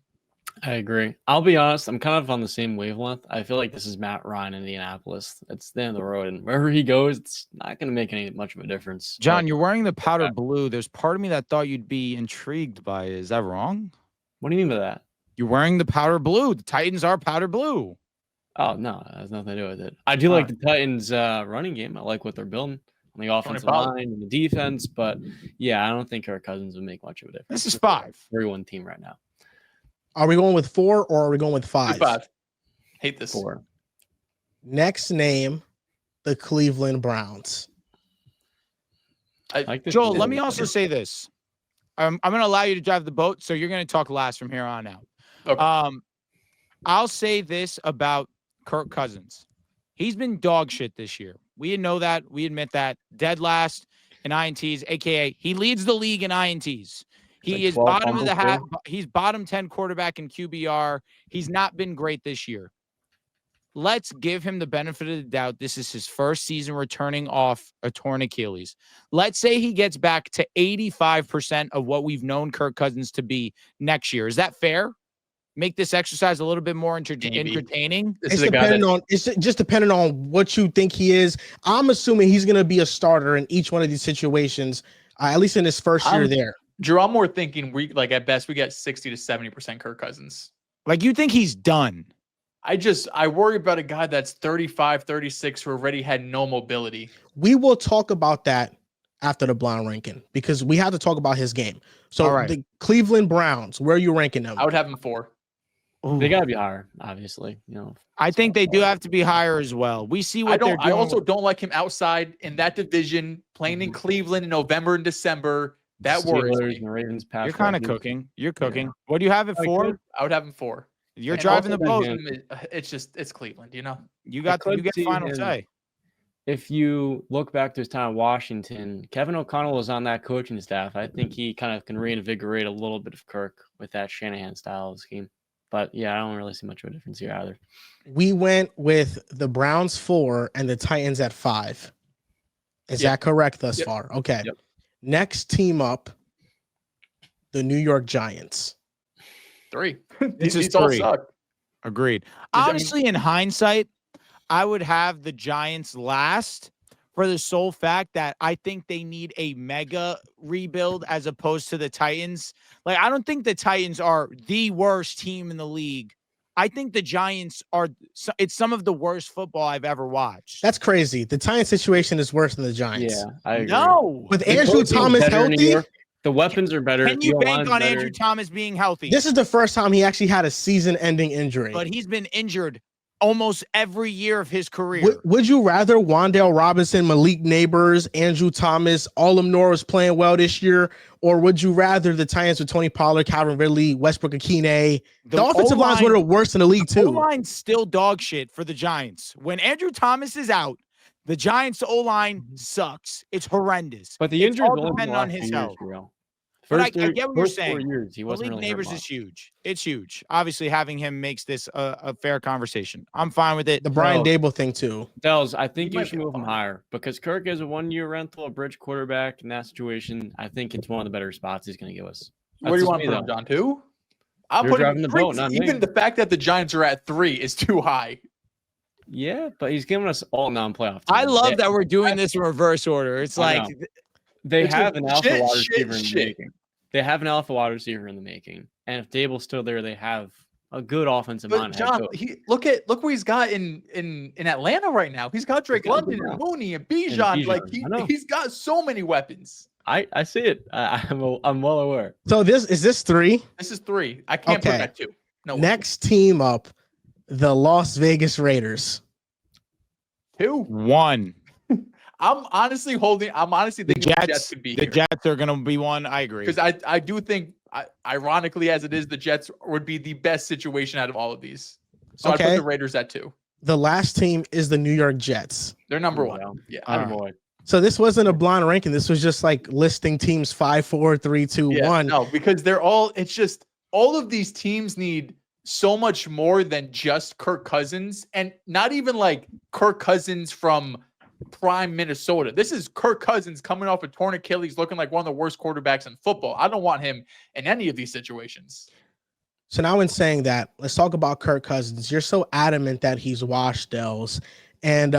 I agree. I'll be honest. I'm kind of on the same wavelength. I feel like this is Matt Ryan in Indianapolis. It's the end of the road. And wherever he goes, it's not going to make much of a difference. John, you're wearing the powder blue. There's part of me that thought you'd be intrigued by it. Is that wrong? What do you mean by that? You're wearing the powder blue. The Titans are powder blue. Oh, no. That has nothing to do with it. I do like the Titans running game. I like what they're building on the offensive line and the defense. But, yeah, I don't think Kirk Cousins would make much of a difference. This is 5. 3-1 team right now. Are we going with 4 or are we going with 5? 5. Hate this. 4. Next name, the Cleveland Browns. Joel, let me also say this. I'm going to allow you to drive the boat, so you're going to talk last from here on out. Okay. I'll say this about Kirk Cousins. He's been dog shit this year. We know that. We admit that. Dead last in INTs, a.k.a. he leads the league in INTs. He is bottom of the hat. He's bottom 10 quarterback in QBR. He's not been great this year. Let's give him the benefit of the doubt. This is his first season returning off a torn Achilles. Let's say he gets back to 85% of what we've known Kirk Cousins to be next year. Is that fair? Make this exercise a little bit more entertaining. It's just depending on what you think he is. I'm assuming he's going to be a starter in each one of these situations, at least in his first year there. Drew, I'm more thinking at best we get 60 to 70% Kirk Cousins. Like, you think he's done? I worry about a guy that's 35, 36 who already had no mobility. We will talk about that after the blind ranking because we have to talk about his game. So the Cleveland Browns, where are you ranking them? I would have him 4. Ooh. They got to be higher, obviously. I think they do have to be higher as well. We see what they're doing. I also don't like him outside in that division, playing in Cleveland in November and December. That worries me. And Ravens You're kind of cooking. You're cooking. Yeah. What do you have it for? I would have him 4. You're driving the boat. It's Cleveland, You get final say. If you look back to his time in Washington, Kevin O'Connell was on that coaching staff. I think he kind of can reinvigorate a little bit of Kirk with that Shanahan style of scheme. But yeah, I don't really see much of a difference here either. We went with the Browns 4 and the Titans at 5. Is that correct thus far? Okay. Yep. Next team up, the New York Giants. 3. These all suck. Agreed. Honestly, in hindsight, I would have the Giants last for the sole fact that I think they need a mega rebuild as opposed to the Titans. Like, I don't think the Titans are the worst team in the league. I think the Giants it's some of the worst football I've ever watched. That's crazy. The Giants situation is worse than the Giants. Yeah, I agree. No. With Andrew Thomas healthy, the weapons are better. Can you bank on Andrew Thomas being healthy? This is the first time he actually had a season-ending injury. But he's been injured almost every year of his career. Would you rather Wan'Dale Robinson, Malik Neighbors, Andrew Thomas, all of Nora's playing well this year, or would you rather the Titans with Tony Pollard, Calvin Ridley, Westbrook Akine? The offensive line is one of the worst in the league, too. O-line's still dog shit for the Giants. When Andrew Thomas is out, the Giants' O-line sucks. It's horrendous. But the It's injuries all dependent on his health. But I get what you're saying. 4 years, he wasn't Malik really Neighbors hurt is huge. It's huge. Obviously, having him makes this a fair conversation. I'm fine with it. The Brian Dable thing, too. Dehls, I think you should move him higher because Kirk is a 1-year rental, a bridge quarterback in that situation. I think it's one of the better spots he's going to give us. Where do you want to put him, John? 2? I'll You're put him driving the boat, not me. Even the fact that the Giants are at 3 is too high. Yeah, but he's giving us all non-playoff teams. I love that we're doing this in reverse order. It's like they have an alpha wide receiver in the making. They have an alpha wide receiver in the making, and if Dable's still there, they have a good offensive line. John, look where he's got in Atlanta right now. He's got Drake London and Mooney and Bijan. Like he's got so many weapons. I see it. I'm well aware. So is this 3? This is 3. I can't put that 2. No. Next team up, the Las Vegas Raiders. 2. 1. I'm honestly thinking the Jets could be the here. Jets are going to be 1. I agree. Because I do think, ironically as it is, the Jets would be the best situation out of all of these. So I put the Raiders at 2. The last team is the New York Jets. They're number 1. Yeah. So this wasn't a blind ranking. This was just like listing teams 5, 4, 3, 2, 1. No, because it's just all of these teams need so much more than just Kirk Cousins, and not even like Kirk Cousins from prime Minnesota. This is Kirk Cousins coming off a torn Achilles, looking like one of the worst quarterbacks in football. I don't want him in any of these situations. So now in saying that, let's talk about Kirk Cousins. You're so adamant that he's washed, Dehls. And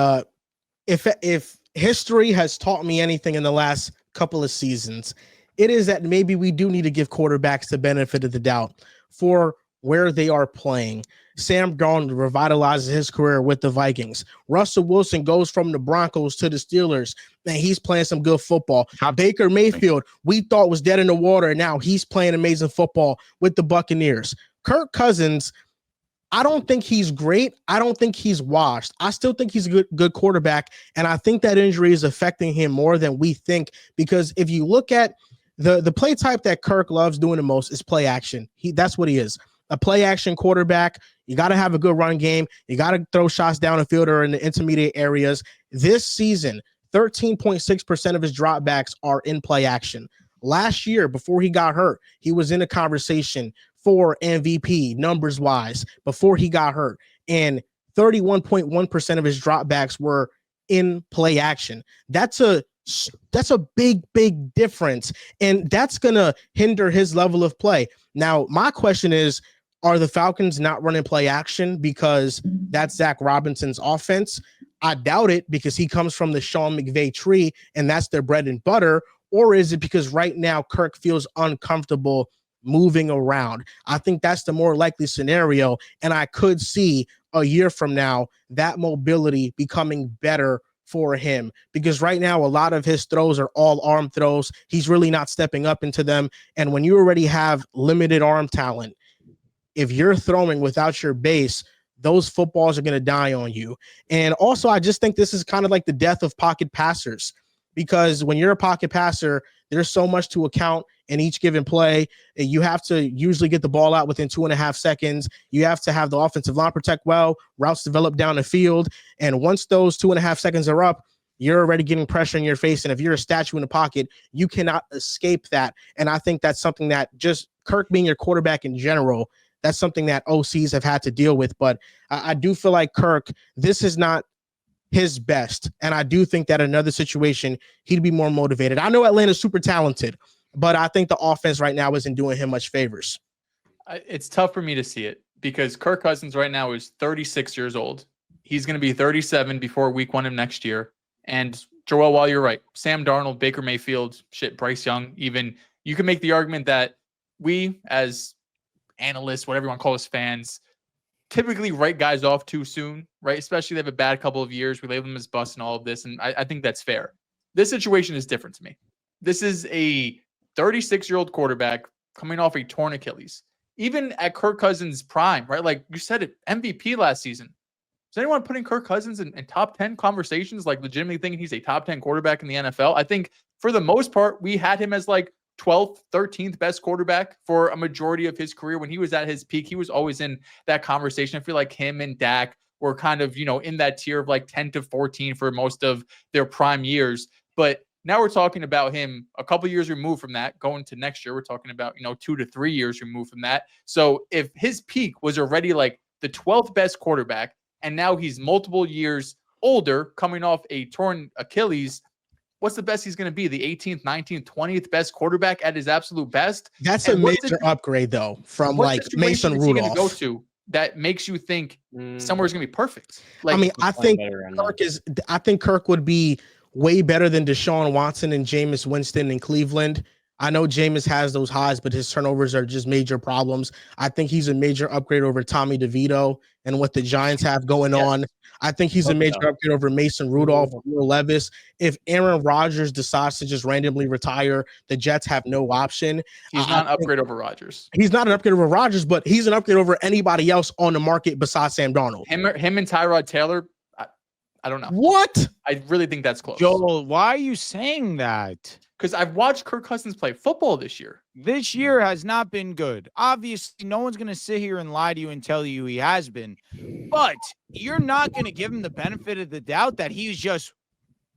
if history has taught me anything in the last couple of seasons, it is that maybe we do need to give quarterbacks the benefit of the doubt for where they are playing. Sam Darnold revitalizes his career with the Vikings. Russell Wilson goes from the Broncos to the Steelers, and he's playing some good football. Baker Mayfield, we thought was dead in the water, and now he's playing amazing football with the Buccaneers. Kirk Cousins, I don't think he's great. I don't think he's washed. I still think he's a good quarterback, and I think that injury is affecting him more than we think, because if you look at the play type that Kirk loves doing the most is play action. That's what he is. A play action quarterback. You got to have a good run game. You got to throw shots down the field or in the intermediate areas. This season, 13.6% of his dropbacks are in play action. Last year, before he got hurt, he was in a conversation for MVP numbers wise before he got hurt. And 31.1% of his dropbacks were in play action. That's a big difference. And that's going to hinder his level of play. Now, my question is, are the Falcons not running play action because that's Zach Robinson's offense? I doubt it, because he comes from the Sean McVay tree and that's their bread and butter. Or is it because right now Kirk feels uncomfortable moving around? I think that's the more likely scenario. And I could see a year from now that mobility becoming better for him, because right now a lot of his throws are all arm throws. He's really not stepping up into them. And when you already have limited arm talent, if you're throwing without your base, those footballs are going to die on you. And also, I just think this is kind of like the death of pocket passers, because when you're a pocket passer, there's so much to account in each given play. You have to usually get the ball out within 2.5 seconds. You have to have the offensive line protect well, routes develop down the field. And once those 2.5 seconds are up, you're already getting pressure in your face. And if you're a statue in the pocket, you cannot escape that. And I think that's something that just Kirk being your quarterback in general, that's something that OCs have had to deal with. But I do feel like Kirk, this is not his best. And I do think that in another situation, he'd be more motivated. I know Atlanta's super talented, but I think the offense right now isn't doing him much favors. It's tough for me to see it, because Kirk Cousins right now is 36 years old. He's going to be 37 before week 1 of next year. And Joel, while you're right, Sam Darnold, Baker Mayfield, Bryce Young, even, you can make the argument that we as analysts, whatever you want to call us, fans, typically write guys off too soon, right? Especially they have a bad couple of years. We label them as bust and all of this. And I think that's fair. This situation is different to me. This is a 36-year-old quarterback coming off a torn Achilles. Even at Kirk Cousins' prime, right? Like you said it, MVP last season. Is anyone putting Kirk Cousins in top 10 conversations, like legitimately thinking he's a top 10 quarterback in the NFL? I think for the most part, we had him as like 12th, 13th best quarterback for a majority of his career. When he was at his peak, he was always in that conversation. I feel like him and Dak were kind of, in that tier of like 10 to 14 for most of their prime years. But now we're talking about him a couple years removed from that. Going to next year, we're talking about, 2 to 3 years removed from that. So if his peak was already like the 12th best quarterback, and now he's multiple years older, coming off a torn Achilles, what's the best he's going to be? The 18th, 19th, 20th best quarterback at his absolute best? That's a major upgrade, though, from like Mason Rudolph. Go to that makes you think somewhere's going to be perfect. Like, I think Kirk would be way better than Deshaun Watson and Jameis Winston in Cleveland. I know Jameis has those highs, but his turnovers are just major problems. I think he's a major upgrade over Tommy DeVito and what the Giants have going on. I think he's a major upgrade over Mason Rudolph, Will Levis. If Aaron Rodgers decides to just randomly retire, the Jets have no option. He's not an upgrade over Rodgers. He's not an upgrade over Rodgers, but he's an upgrade over anybody else on the market besides Sam Darnold. Him and Tyrod Taylor, I don't know. What? I really think that's close. Joel, why are you saying that? Because I've watched Kirk Cousins play football this year. This year has not been good. Obviously, no one's going to sit here and lie to you and tell you he has been. But you're not going to give him the benefit of the doubt that he's just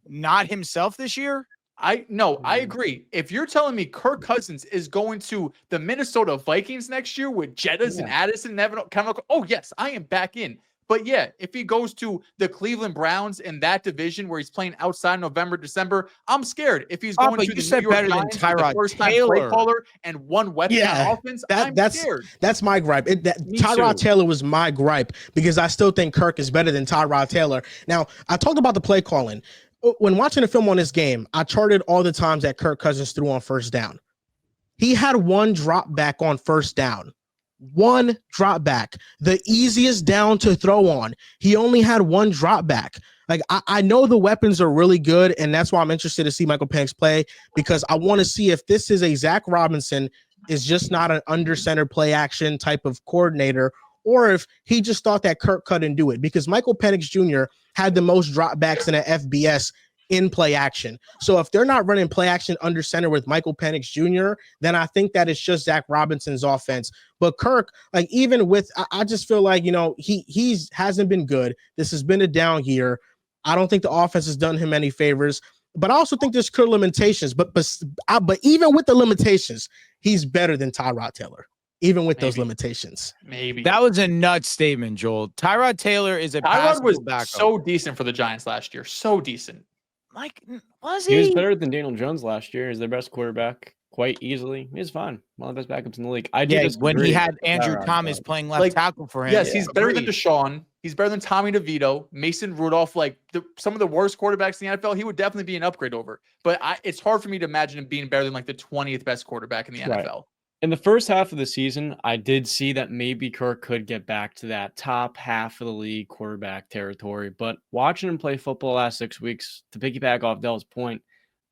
not himself this year? I agree. If you're telling me Kirk Cousins is going to the Minnesota Vikings next year with Jettas and Addison and Evan, oh, yes, I am back in. But yeah, if he goes to the Cleveland Browns in that division where he's playing outside November, December, I'm scared. If he's going to the New York Giants, the first-time play caller and one weapon on offense, I'm scared. That's my gripe. Tyrod Taylor was my gripe because I still think Kirk is better than Tyrod Taylor. Now, I talked about the play calling. When watching a film on this game, I charted all the times that Kirk Cousins threw on first down. He had one drop back on first down. One drop back, the easiest down to throw on. He only had one drop back. Like, I know the weapons are really good, and that's why I'm interested to see Michael Penix play, because I want to see if this is a Zach Robinson is just not an under center play action type of coordinator, or if he just thought that Kirk couldn't do it, because Michael Penix Jr. had the most dropbacks in an FBS in play action. So if they're not running play action under center with Michael Penix Jr., then I think that it's just Zach Robinson's offense. But Kirk, like, even with, I just feel like, he hasn't been good. This has been a down year. I don't think the offense has done him any favors, but I also think there's clear limitations. But even with the limitations, he's better than Tyrod Taylor. Even with those limitations. Maybe. That was a nuts statement, Joel. Tyrod Taylor is a Tyrod was backup. So decent for the Giants last year. So decent. Like, was he? He was better than Daniel Jones last year. He's their best quarterback quite easily. He's fine. One of the best backups in the league. When he had Andrew Thomas playing left tackle for him. Yes, he's better than Deshaun. He's better than Tommy DeVito, Mason Rudolph, like some of the worst quarterbacks in the NFL. He would definitely be an upgrade over. But it's hard for me to imagine him being better than like the 20th best quarterback in the NFL. In the first half of the season, I did see that maybe Kirk could get back to that top half of the league quarterback territory. But watching him play football the last 6 weeks, to piggyback off Dell's point,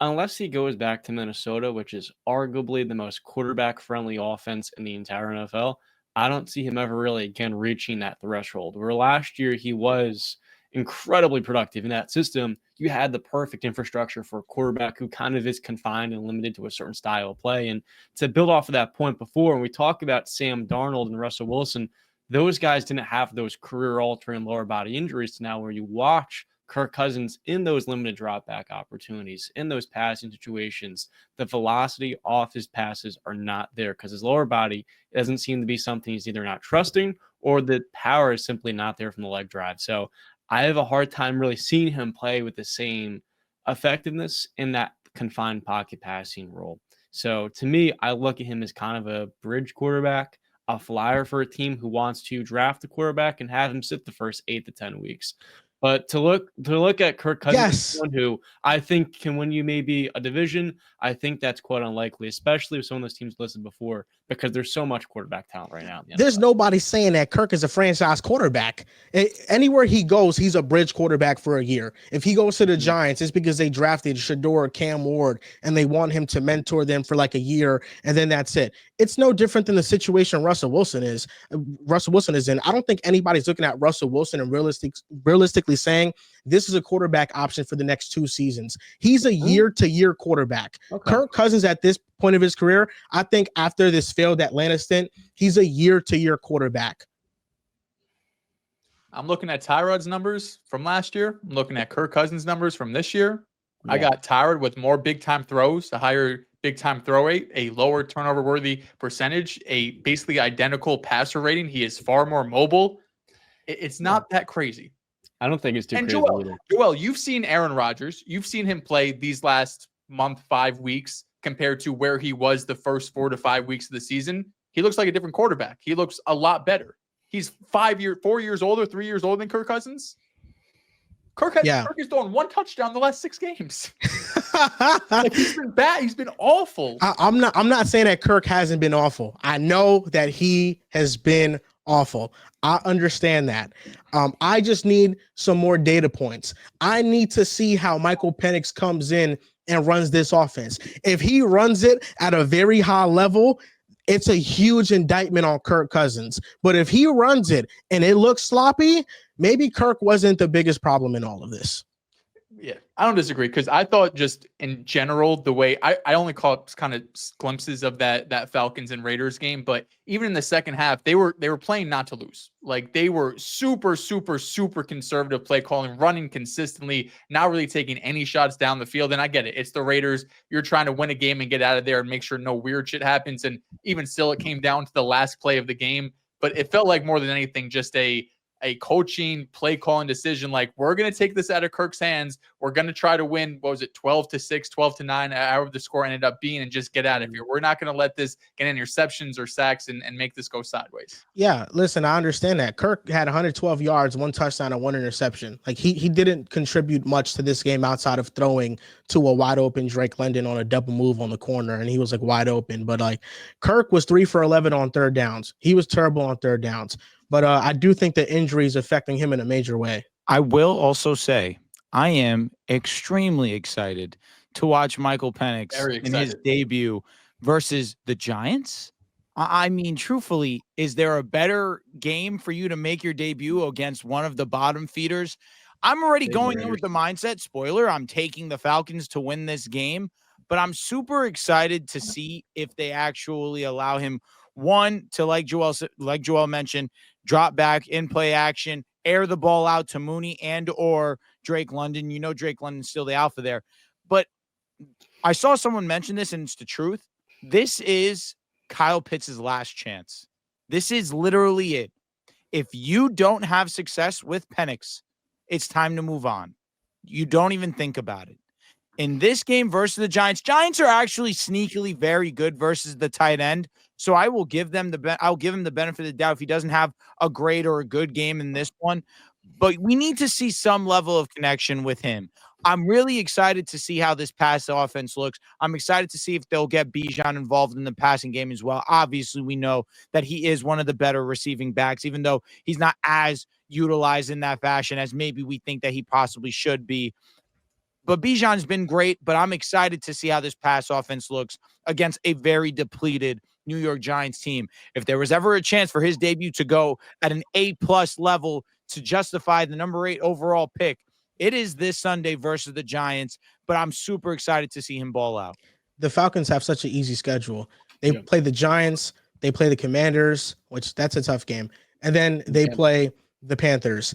unless he goes back to Minnesota, which is arguably the most quarterback-friendly offense in the entire NFL, I don't see him ever really again reaching that threshold. Where last year he was incredibly productive in that system. You had the perfect infrastructure for a quarterback who kind of is confined and limited to a certain style of play. And to build off of that point before, when we talk about Sam Darnold and Russell Wilson, those guys didn't have those career-altering lower body injuries to now where you watch Kirk Cousins in those limited drop back opportunities, in those passing situations, the velocity off his passes are not there because his lower body doesn't seem to be something he's either not trusting or the power is simply not there from the leg drive. So I have a hard time really seeing him play with the same effectiveness in that confined pocket passing role. So to me, I look at him as kind of a bridge quarterback, a flyer for a team who wants to draft a quarterback and have him sit the first 8 to 10 weeks. But to look at Kirk Cousins, Yes. someone who I think can win you maybe a division, I think that's quite unlikely, especially with some of those teams listed before, because there's so much quarterback talent right now. There's nobody saying that Kirk is a franchise quarterback. Anywhere he goes, he's a bridge quarterback for a year. If he goes to the Giants, it's because they drafted Shador, Cam Ward, and they want him to mentor them for like a year, and then that's it. It's no different than the situation Russell Wilson is. Russell Wilson is in. I don't think anybody's looking at Russell Wilson and realistically saying this is a quarterback option for the next 2 seasons. He's a year-to-year quarterback. Okay. Kirk Cousins at this point of his career, I think after this failed Atlanta stint, he's a year-to-year quarterback. I'm looking at Tyrod's numbers from last year. I'm looking at Kirk Cousins' numbers from this year. Yeah. I got Tyrod with more big-time throws, a higher big-time throw rate, a lower turnover-worthy percentage, a basically identical passer rating. He is far more mobile. It's not that crazy. I don't think it's too crazy either. Joel, you've seen Aaron Rodgers. You've seen him play these last month, 5 weeks compared to where he was the first 4 to 5 weeks of the season. He looks like a different quarterback. He looks a lot better. He's 4 years older, 3 years older than Kirk Cousins. Kirk has thrown 1 touchdown the last 6 games. Like, he's been bad. He's been awful. I'm not saying that Kirk hasn't been awful. I know that he has been awful. I understand that. I just need some more data points. I need to see how Michael Penix comes in and runs this offense. If he runs it at a very high level, it's a huge indictment on Kirk Cousins. But if he runs it and it looks sloppy, maybe Kirk wasn't the biggest problem in all of this. Yeah, I don't disagree, because I thought just in general, the way I only caught kind of glimpses of that Falcons and Raiders game, but even in the second half, they were playing not to lose. Like, they were super, super, super conservative play calling, running consistently, not really taking any shots down the field. And I get it. It's the Raiders. You're trying to win a game and get out of there and make sure no weird shit happens. And even still, it came down to the last play of the game. But it felt like more than anything just a coaching, play calling decision. Like, we're going to take this out of Kirk's hands. We're going to try to win. What was it? 12-6, 12-9, however the score ended up being, and just get out of here. We're not going to let this get interceptions or sacks and make this go sideways. Yeah. Listen, I understand that. Kirk had 112 yards, 1 touchdown, and 1 interception. Like, he didn't contribute much to this game outside of throwing to a wide open Drake London on a double move on the corner. And he was like wide open, but like, Kirk was 3 for 11 on third downs. He was terrible on third downs. But I do think the injury is affecting him in a major way. I will also say I am extremely excited to watch Michael Penix in his debut versus the Giants. I mean, truthfully, is there a better game for you to make your debut against one of the bottom feeders? I'm already going in with the mindset, spoiler, I'm taking the Falcons to win this game, but I'm super excited to see if they actually allow him, one, to, like Joel mentioned, drop back in play action, air the ball out to Mooney and or Drake London. You know, Drake London's still the alpha there. But I saw someone mention this, and it's the truth. This is Kyle Pitts' last chance. This is literally it. If you don't have success with Penix, it's time to move on. You don't even think about it. In this game versus the Giants are actually sneakily very good versus the tight end. So I will give them I'll give him the benefit of the doubt if he doesn't have a great or a good game in this one. But we need to see some level of connection with him. I'm really excited to see how this pass offense looks. I'm excited to see if they'll get Bijan involved in the passing game as well. Obviously, we know that he is one of the better receiving backs, even though he's not as utilized in that fashion as maybe we think that he possibly should be. But Bijan's been great, but I'm excited to see how this pass offense looks against a very depleted New York Giants team. If there was ever a chance for his debut to go at an A+ level to justify the number 8 overall pick, it is this Sunday versus the Giants, but I'm super excited to see him ball out. The Falcons have such an easy schedule. They play the Giants, they play the Commanders, which that's a tough game, and then they play the Panthers.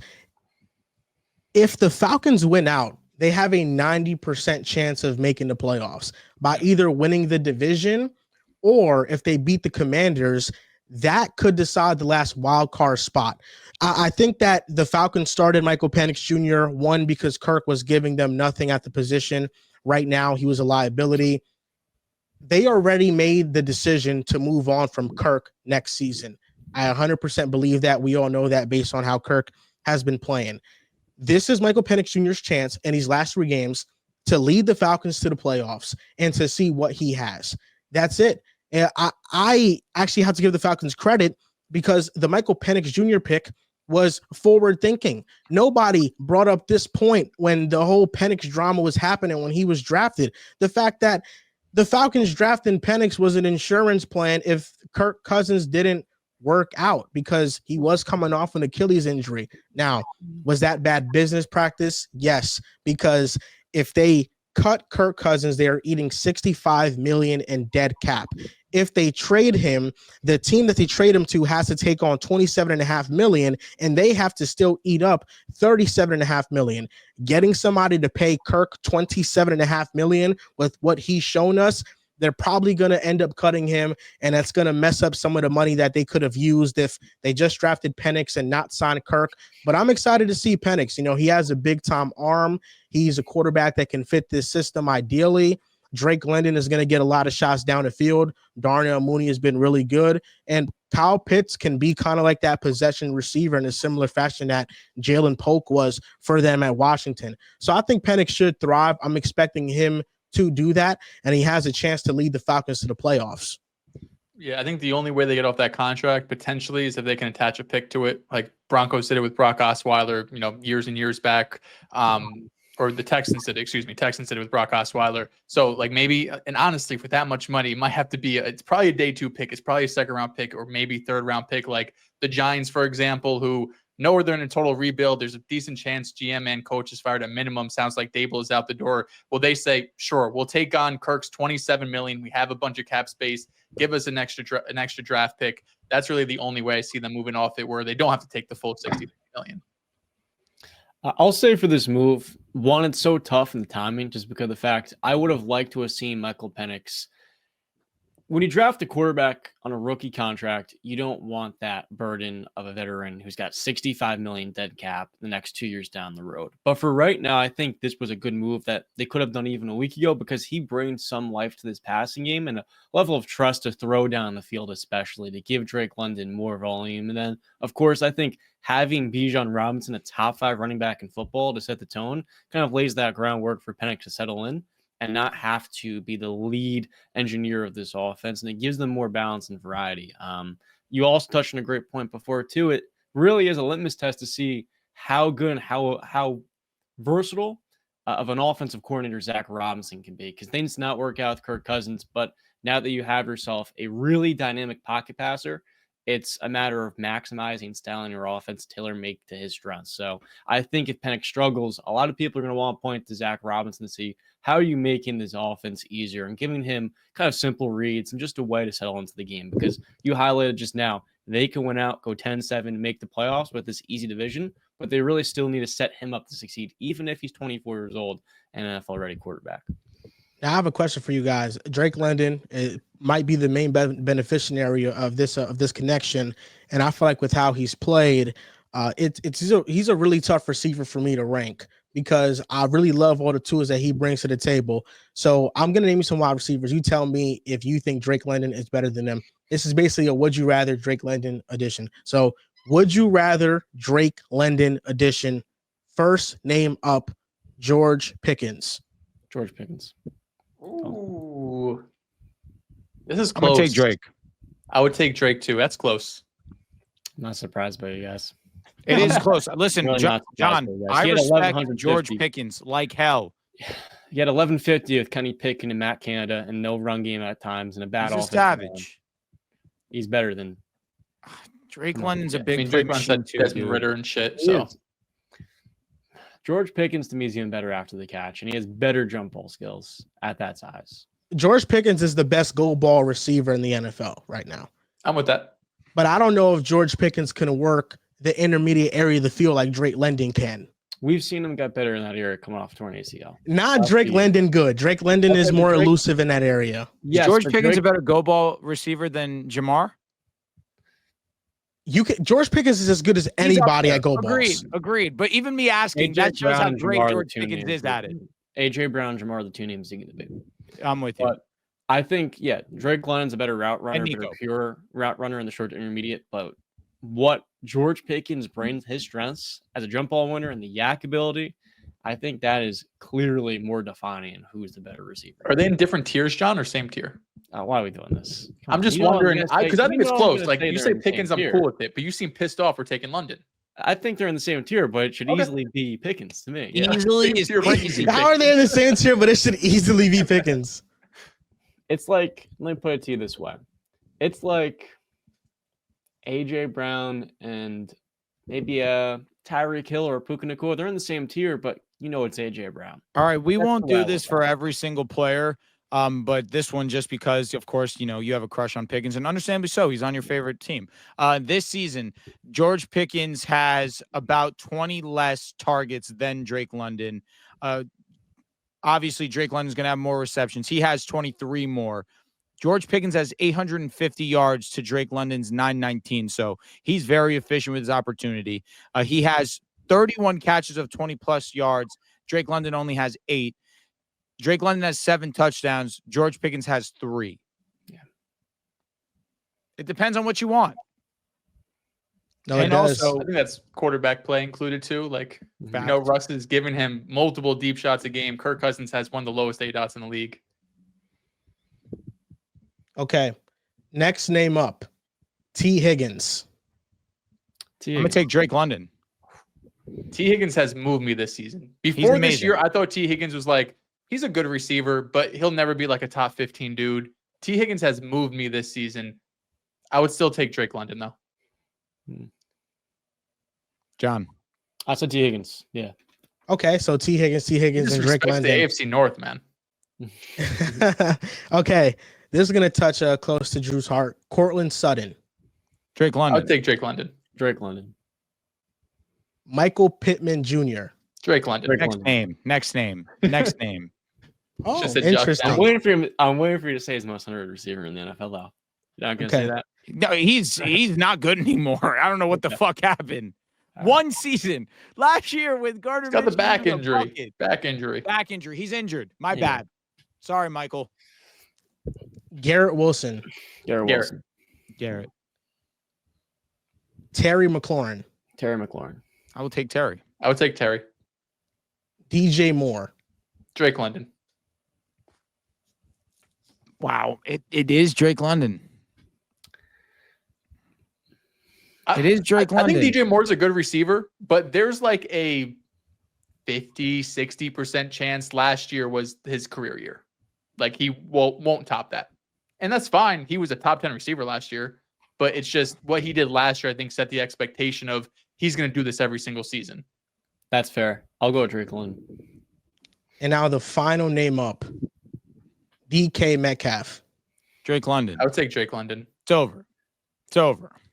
If the Falcons win out, they have a 90% chance of making the playoffs by either winning the division, or if they beat the Commanders, that could decide the last wild card spot. I think that the Falcons started Michael Penix Jr., one, because Kirk was giving them nothing at the position. Right now, he was a liability. They already made the decision to move on from Kirk next season. I 100% believe that. We all know that based on how Kirk has been playing. this is Michael Penix Jr.'s chance in these last 3 games to lead the Falcons to the playoffs and to see what he has. That's it. And I actually have to give the Falcons credit because the Michael Penix Jr. pick was forward thinking. Nobody brought up this point when the whole Penix drama was happening when he was drafted. The fact that the Falcons drafting Penix was an insurance plan if Kirk Cousins didn't work out because he was coming off an Achilles injury. Now, was that bad business practice? Yes, because if they cut Kirk Cousins, they are eating $65 million in dead cap. If they trade him, the team that they trade him to has to take on $27.5 million, and they have to still eat up $37.5 million. Getting somebody to pay Kirk $27.5 million with what he's shown us, they're probably going to end up cutting him, and that's going to mess up some of the money that they could have used if they just drafted Penix and not signed Kirk. But I'm excited to see Penix. You know, he has a big-time arm. He's a quarterback that can fit this system ideally. Drake London is going to get a lot of shots down the field. Darnell Mooney has been really good. And Kyle Pitts can be kind of like that possession receiver in a similar fashion that Jalen Polk was for them at Washington. So I think Penix should thrive. I'm expecting him to do that, and he has a chance to lead the Falcons to the playoffs. Yeah, I think the only way they get off that contract potentially is if they can attach a pick to it, like Broncos did it with Brock Osweiler, years and years back. Or the Texans did it with Brock Osweiler. So like maybe, and honestly, for that much money, it might have to be, it's probably a day 2 pick. It's probably a 2nd round pick or maybe 3rd round pick. Like the Giants, for example, who know they're in a total rebuild. There's a decent chance GM and coach is fired at minimum. Sounds like Dehls is out the door. Well, they say, sure, we'll take on Kirk's $27 million. We have a bunch of cap space. Give us an extra draft pick. That's really the only way I see them moving off it, where they don't have to take the full $60 million. I'll say for this move, one, it's so tough in the timing just because of the fact I would have liked to have seen Michael Penix. When you draft a quarterback on a rookie contract, you don't want that burden of a veteran who's got $65 million dead cap the next 2 years down the road. But for right now, I think this was a good move that they could have done even a week ago because he brings some life to this passing game and a level of trust to throw down the field, especially to give Drake London more volume. And then, of course, I think having Bijan Robinson, a top 5 running back in football, to set the tone kind of lays that groundwork for Penix to settle in and not have to be the lead engineer of this offense. And it gives them more balance and variety. You also touched on a great point before, too. It really is a litmus test to see how good and how versatile of an offensive coordinator Zach Robinson can be, because things did not work out with Kirk Cousins. But now that you have yourself a really dynamic pocket passer, it's a matter of maximizing style in your offense, tailor-make to his strengths. So I think if Penix struggles, a lot of people are going to want to point to Zach Robinson to see how are you making this offense easier and giving him kind of simple reads and just a way to settle into the game. Because you highlighted just now, they can win out, go 10-7, make the playoffs with this easy division, but they really still need to set him up to succeed, even if he's 24 years old and an NFL-ready quarterback. Now, I have a question for you guys. Drake London might be the main beneficiary of this connection, and I feel like with how he's played, he's a really tough receiver for me to rank because I really love all the tools that he brings to the table. So I'm gonna name you some wide receivers. You tell me if you think Drake London is better than them. This is basically a would you rather Drake London edition. So would you rather Drake London edition? First name up George Pickens. George Pickens. Ooh, this is I'm close. gonna take Drake. I would take Drake too. That's close. I'm not surprised by you guys. It is close. Listen, Really John, I respect 1150. George Pickens like hell. He had 1150 with Kenny Pickett and Matt Canada and no run game at times and a bad He's a offense. savage. He's better than Drake London's a big Drake play runs that machine too, Desmond dude. Ritter and shit. He So is. George Pickens to me is even better after the catch, and he has better jump ball skills at that size. George Pickens is the best goal ball receiver in the NFL right now. I'm with that. But I don't know if George Pickens can work the intermediate area of the field like Drake London can. We've seen him get better in that area coming off torn ACL. Not Drake London good. Drake London Okay, is but more Drake- elusive in that area. Is George Pickens a better go ball receiver than Jamar? George Pickens is as good as anybody at goal balls. Agreed. But even me asking, that shows how great George Pickens is at it. AJ Brown, Jamar are the two names you get to be. I'm with you. But I think, Drake London's a better route runner, And better Nico. pure route runner in the short to intermediate. But what George Pickens brings, his strengths as a jump ball winner and the yak ability, I think that is clearly more defining who's the better receiver. Are they in different tiers, John, or same tier? Why are we doing this? I'm just wondering because I think it's close. Like you say Pickens, I'm cool with it, but you seem pissed off for taking London. I think they're in the same tier, but it should easily be Pickens to me. Easily is crazy. How are they in the same tier, but it should easily be Pickens? It's like, let me put it to you this way. It's like AJ Brown and maybe Tyreek Hill or Puka Nacua. They're in the same tier, but you know it's AJ Brown. All right, we won't do this for every single player, but this one just because, of course, you know, you have a crush on Pickens, and understandably so. He's on your favorite team. This season, George Pickens has about 20 less targets than Drake London. Obviously, Drake London's going to have more receptions. He has 23 more. George Pickens has 850 yards to Drake London's 919, so he's very efficient with his opportunity. He has 31 catches of 20-plus yards. Drake London only has 8. Drake London has 7 touchdowns. George Pickens has 3. Yeah. It depends on what you want. No, and it does. Also, I think that's quarterback play included too. Like, you know, Russ is giving him multiple deep shots a game. Kirk Cousins has one of the lowest ADOTs in the league. Okay. Next name up. T. Higgins. I'm going to take Drake London. T. Higgins has moved me this season. Before this year, I thought T. Higgins was like, he's a good receiver, but he'll never be like a top 15 dude. T. Higgins has moved me this season. I would still take Drake London, though. John. I said T. Higgins. Yeah. Okay, so T. Higgins, and Drake London. The AFC North, man. Okay, this is going to touch close to Drew's heart. Cortland Sutton. Drake London. I would take Drake London. Drake London. Michael Pittman Jr. Drake London. Next name. Oh, Just a interesting. I'm waiting for you to say his most underrated receiver in the NFL, though. You're not going to say that? No, he's not good anymore. I don't know what the fuck happened. One season last year with Gardner. He's got the back injury. Back injury. He's injured. My bad. Sorry, Michael. Garrett Wilson. Garrett. Terry McLaurin. I will take Terry. I would take Terry. DJ Moore. Drake London. Wow. It is Drake London. It is Drake London. I think DJ Moore's a good receiver, but there's like a 50-60% chance last year was his career year. Like he won't top that. And that's fine. He was a top 10 receiver last year, but it's just what he did last year, I think, set the expectation of he's going to do this every single season. That's fair. I'll go with Drake London. And now the final name up. DK Metcalf. Drake London. I would take Drake London. It's over.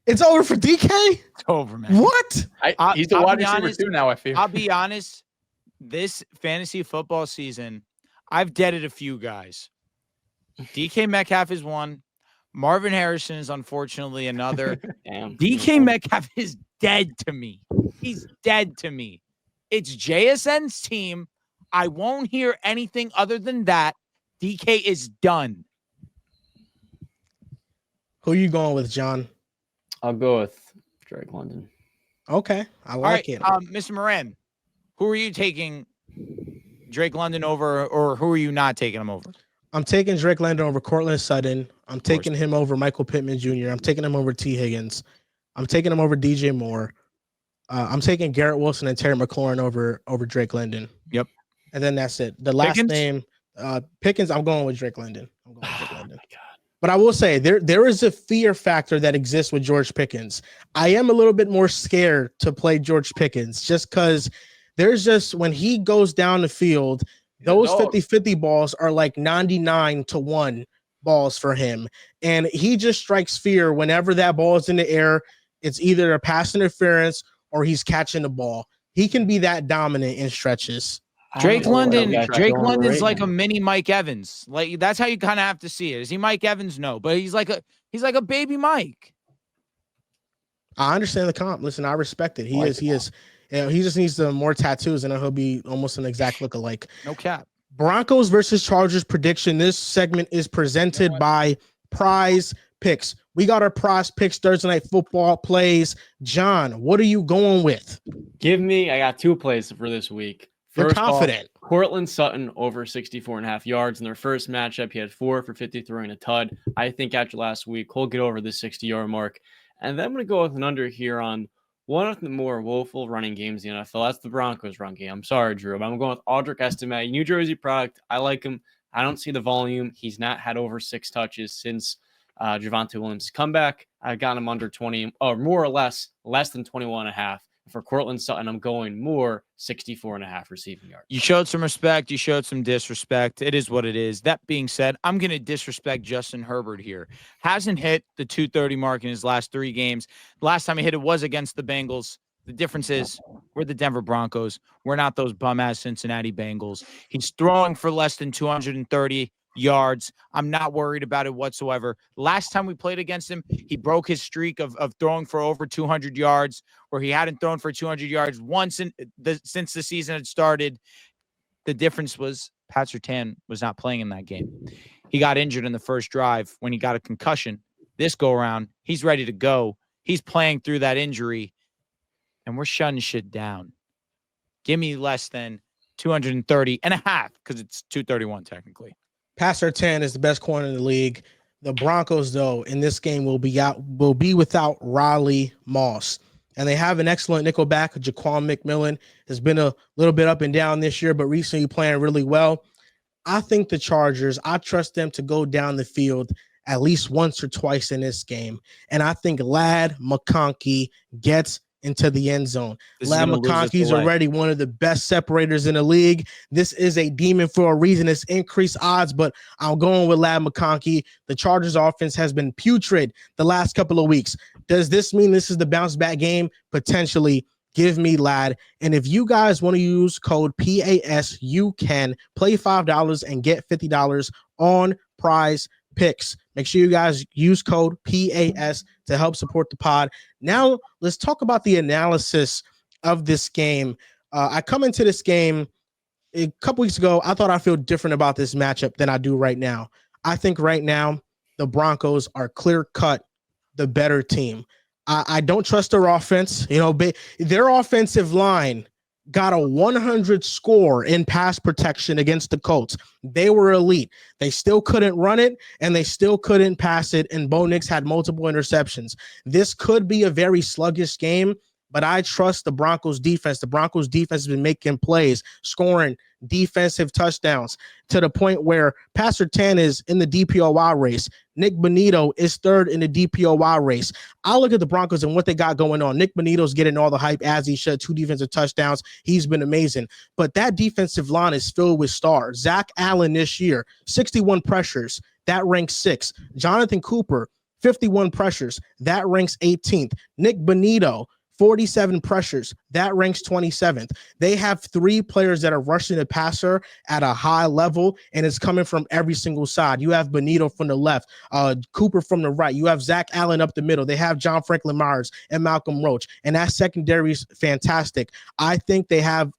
It's over for DK? It's over, man. What? He's the wide receiver too now, I feel. I'll be honest. This fantasy football season, I've deaded a few guys. DK Metcalf is one. Marvin Harrison is unfortunately another. Damn. DK Metcalf is dead to me. He's dead to me. It's JSN's team. I won't hear anything other than that. DK is done. Who are you going with, John? I'll go with Drake London. Okay, I like it. Mr. Moran, who are you taking Drake London over, or who are you not taking him over? I'm taking Drake London over Cortland Sutton. I'm taking him over Michael Pittman Jr. I'm taking him over T. Higgins. I'm taking him over DJ Moore. I'm taking Garrett Wilson and Terry McLaurin over Drake London. Yep. And then that's it. The last Pickens? name, Pickens, I'm going with Drake London. Oh my God. But I will say there is a fear factor that exists with George Pickens. I am a little bit more scared to play George Pickens just because there's just when he goes down the field, those 50-50 balls are like 99-1 balls for him. And he just strikes fear whenever that ball is in the air. It's either a pass interference or he's catching the ball. He can be that dominant in stretches. Drake London's like a mini Mike Evans. Like that's how you kind of have to see it. Is he Mike Evans? No, but he's like a baby Mike. I understand the comp. Listen, I respect it. He is. You know, he just needs some more tattoos, and then he'll be almost an exact look-alike. No cap. Broncos versus Chargers prediction. This segment is presented by Prize picks. We got our prize picks Thursday night football plays. John, what are you going with? I got 2 plays for this week. You're First confident. off, Cortland Sutton over 64.5 yards in their first matchup. He had 4 for 53 and a tud. I think after last week, he'll get over the 60-yard mark. And then I'm going to go with an under here on one of the more woeful running games in the NFL. That's the Broncos run game. I'm sorry, Drew, but I'm going with Audric Estime, New Jersey product. I like him. I don't see the volume. He's not had over 6 touches since Javonte Williams' comeback. I got him under 20, or more or less than 21.5. For Cortland Sutton, I'm going more 64.5 receiving yards. You showed some respect. You showed some disrespect. It is what it is. That being said, I'm going to disrespect Justin Herbert here. Hasn't hit the 230 mark in his last 3 games. Last time he hit it was against the Bengals. The difference is we're the Denver Broncos. We're not those bum-ass Cincinnati Bengals. He's throwing for less than 230 yards. I'm not worried about it whatsoever. Last time we played against him, he broke his streak of throwing for over 200 yards, where he hadn't thrown for 200 yards once since the season had started. The difference was Pat Surtain was not playing in that game. He got injured in the first drive when he got a concussion. This go around, he's ready to go. He's playing through that injury, and we're shutting shit down. Give me less than 230.5 because it's 231 technically. Pat Surtain is the best corner in the league. The Broncos, though, in this game will be without Riley Moss. And they have an excellent nickelback. Jaquan McMillan has been a little bit up and down this year, but recently playing really well. I think the Chargers, I trust them to go down the field at least once or twice in this game. And I think Ladd McConkey gets into the end zone. Ladd McConkey's already one of the best separators in the league. This is a demon for a reason. It's increased odds, but I'm going with Ladd McConkey. The Chargers offense has been putrid the last couple of weeks. Does this mean this is the bounce back game? Potentially. Give me Ladd. And if you guys want to use code PAS, you can play $5 and get $50 on prize picks. Make sure you guys use code PAS to help support the pod. Now, let's talk about the analysis of this game. I come into this game a couple weeks ago. I thought I feel different about this matchup than I do right now. I think right now the Broncos are clear-cut the better team. I don't trust their offense. Their offensive line got a 100 score in pass protection against the Colts. They were elite. They still couldn't run it, and they still couldn't pass it, and Bo Nix had multiple interceptions. This could be a very sluggish game, but I trust the Broncos defense. The Broncos defense has been making plays, scoring defensive touchdowns to the point where Pat Surtain is in the DPOY race. Nick Bonito is third in the DPOY race. I look at the Broncos and what they got going on. Nick Bonito's getting all the hype as he should. 2 defensive touchdowns. He's been amazing. But that defensive line is filled with stars. Zach Allen this year, 61 pressures. That ranks 6th. Jonathan Cooper, 51 pressures. That ranks 18th. Nick Bonito, 47 pressures. That ranks 27th. They have 3 players that are rushing the passer at a high level, and it's coming from every single side. You have Bonito from the left, Cooper from the right. You have Zach Allen up the middle. They have John Franklin Myers and Malcolm Roach, and that secondary is fantastic. I think they have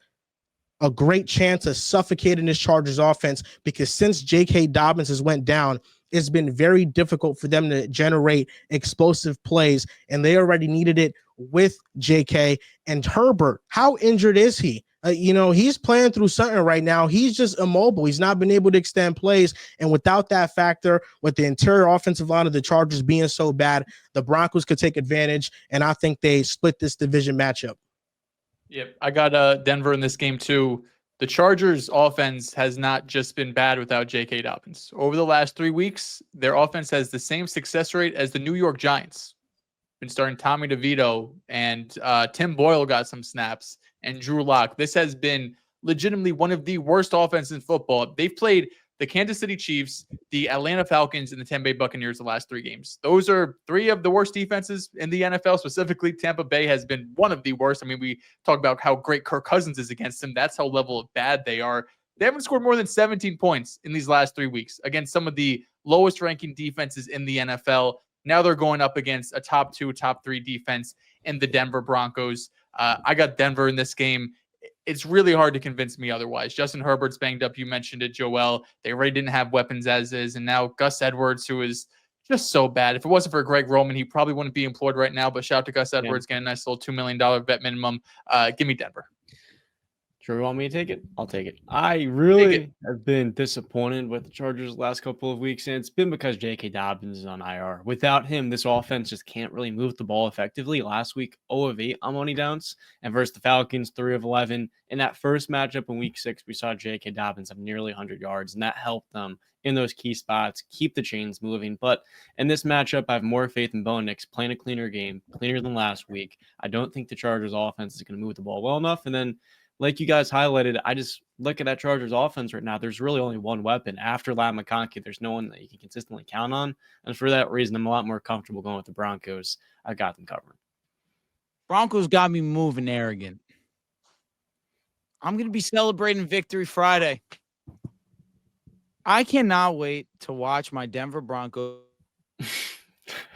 a great chance of suffocating this Chargers offense because since J.K. Dobbins has went down, it's been very difficult for them to generate explosive plays, and they already needed it with JK. And Herbert, how injured is he? He's playing through something right now. He's just immobile. He's not been able to extend plays. And without that factor, with the interior offensive line of the Chargers being so bad, the Broncos could take advantage. And I think they split this division matchup. Yep. I got Denver in this game too. The Chargers offense has not just been bad without J.K. Dobbins. Over the last 3 weeks, their offense has the same success rate as the New York Giants. Been starting Tommy DeVito, and Tim Boyle got some snaps, and Drew Lock. This has been legitimately one of the worst offenses in football. They've played the Kansas City Chiefs, the Atlanta Falcons, and the Tampa Bay Buccaneers the last 3 games. Those are 3 of the worst defenses in the NFL. Specifically, Tampa Bay has been one of the worst. I mean, we talk about how great Kirk Cousins is against them. That's how level of bad they are. They haven't scored more than 17 points in these last 3 weeks against some of the lowest ranking defenses in the NFL. Now they're going up against a top 2, top 3 defense in the Denver Broncos. I got Denver in this game. It's really hard to convince me otherwise. Justin Herbert's banged up. You mentioned it, Joel. They already didn't have weapons as is. And now Gus Edwards, who is just so bad. If it wasn't for Greg Roman, he probably wouldn't be employed right now. But shout out to Gus Edwards, getting a nice little $2 million vet minimum. Give me Denver. Sure, you want me to take it? I'll take it. I really have been disappointed with the Chargers the last couple of weeks, and it's been because J.K. Dobbins is on IR. Without him, this offense just can't really move the ball effectively. Last week, 0 of 8 on money downs, and versus the Falcons, 3 of 11. In that first matchup in Week 6, we saw J.K. Dobbins have nearly 100 yards, and that helped them in those key spots, keep the chains moving. But in this matchup, I have more faith in Bo Nix playing a cleaner game, cleaner than last week. I don't think the Chargers offense is going to move the ball well enough, and then like you guys highlighted, I just look at that Chargers offense right now. There's really only one weapon. After Ladd McConkey, there's no one that you can consistently count on. And for that reason, I'm a lot more comfortable going with the Broncos. I got them covered. Broncos got me moving arrogant. I'm going to be celebrating Victory Friday. I cannot wait to watch my Denver Broncos.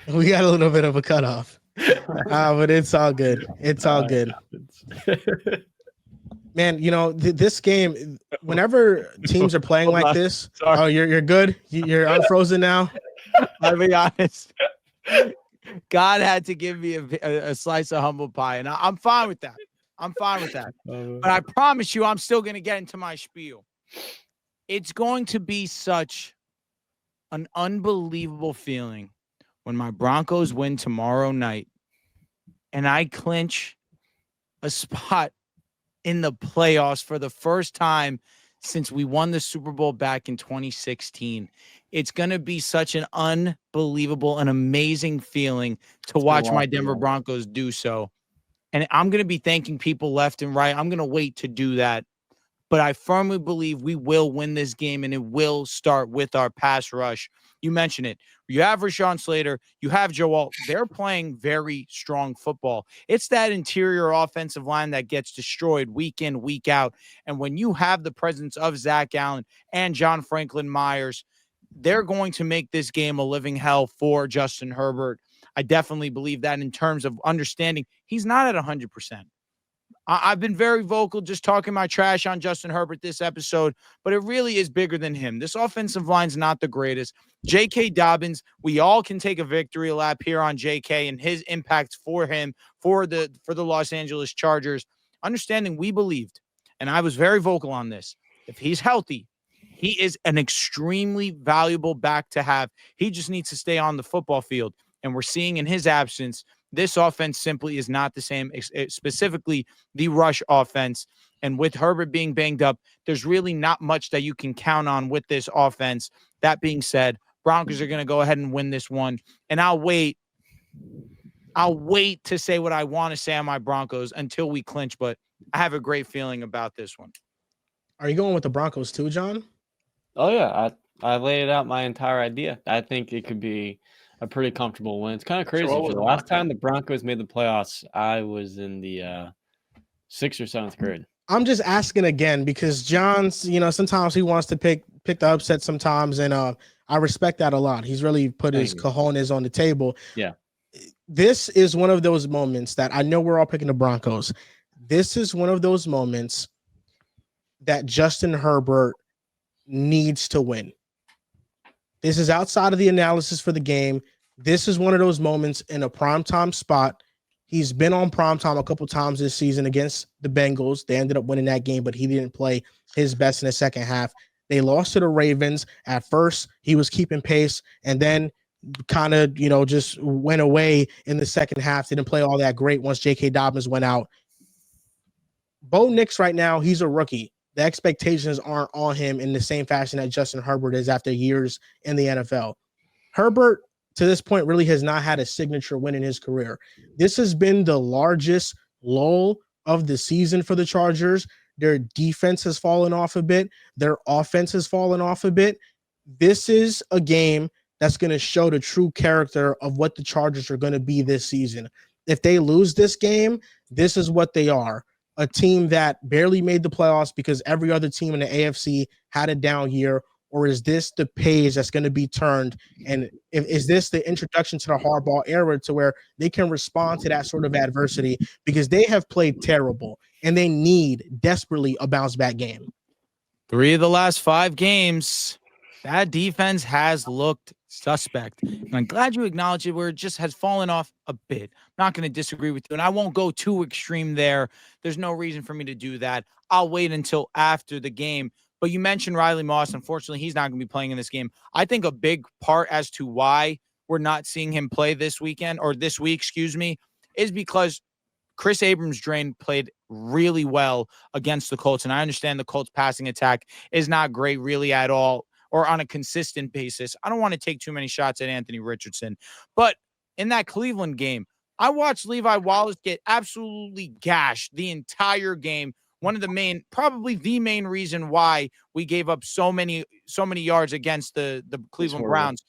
We got a little bit of a cutoff. But it's all good. It's all good. Man, you know, this game, whenever teams are playing like this, oh, you're good? You're unfrozen now? I'll be honest. God had to give me a slice of humble pie, and I'm fine with that. I'm fine with that. But I promise you, I'm still going to get into my spiel. It's going to be such an unbelievable feeling when my Broncos win tomorrow night and I clinch a spot in the playoffs for the first time since we won the Super Bowl back in 2016. It's going to be such an unbelievable and amazing feeling to watch my Denver Broncos do so. And I'm going to be thanking people left and right. I'm going to wait to do that. But I firmly believe we will win this game, and it will start with our pass rush. You mentioned it. You have Rashawn Slater. You have Joe Alt. They're playing very strong football. It's that interior offensive line that gets destroyed week in, week out. And when you have the presence of Zach Allen and John Franklin Myers, they're going to make this game a living hell for Justin Herbert. I definitely believe that in terms of understanding he's not at 100%. I've been very vocal just talking my trash on Justin Herbert this episode, but it really is bigger than him. This offensive line's not the greatest. J.K. Dobbins, we all can take a victory lap here on J.K. and his impact for him, for the Los Angeles Chargers. Understanding we believed, and I was very vocal on this, if he's healthy, he is an extremely valuable back to have. He just needs to stay on the football field, and we're seeing in his absence, this offense simply is not the same, specifically the rush offense. And with Herbert being banged up, there's really not much that you can count on with this offense. That being said, Broncos are going to go ahead and win this one. And I'll wait to say what I want to say on my Broncos until we clinch, but I have a great feeling about this one. Are you going with the Broncos too, John? Oh, yeah. I laid out my entire idea. I think it could be a pretty comfortable win. It's kind of crazy. For the last time the Broncos made the playoffs, I was in the 6th or 7th grade. I'm just asking again because John's, you know, sometimes he wants to pick the upset sometimes, and I respect that a lot. He's really put his cojones on the table. Yeah. This is one of those moments that I know we're all picking the Broncos. This is one of those moments that Justin Herbert needs to win. This is outside of the analysis for the game. This is one of those moments in a primetime spot. He's been on primetime a couple times this season against the Bengals. They ended up winning that game, but he didn't play his best in the second half. They lost to the Ravens. At first, he was keeping pace, and then kind of, you know, just went away in the second half. Didn't play all that great once J.K. Dobbins went out. Bo Nix right now, he's a rookie. The expectations aren't on him in the same fashion that Justin Herbert is after years in the NFL. Herbert, to this point, really has not had a signature win in his career. This has been the largest lull of the season for the Chargers. Their defense has fallen off a bit. Their offense has fallen off a bit. This is a game that's going to show the true character of what the Chargers are going to be this season. If they lose this game, this is what they are. A team that barely made the playoffs because every other team in the AFC had a down year? Or is this the page that's going to be turned? And is this the introduction to the Harbaugh era to where they can respond to that sort of adversity? Because they have played terrible and they need desperately a bounce back game. 3 of the last 5 games, that defense has looked suspect. And I'm glad you acknowledge it where it just has fallen off a bit. I'm not going to disagree with you, and I won't go too extreme there. There's no reason for me to do that. I'll wait until after the game. But you mentioned Riley Moss. Unfortunately, he's not going to be playing in this game. I think a big part as to why we're not seeing him play this weekend, or this week, is because Chris Abrams-Drain played really well against the Colts, and I understand the Colts passing attack is not great really at all or on a consistent basis. I don't want to take too many shots at Anthony Richardson, but in that Cleveland game, I watched Levi Wallace get absolutely gashed the entire game. One of the main, probably the main reason why we gave up so many yards against the Cleveland Browns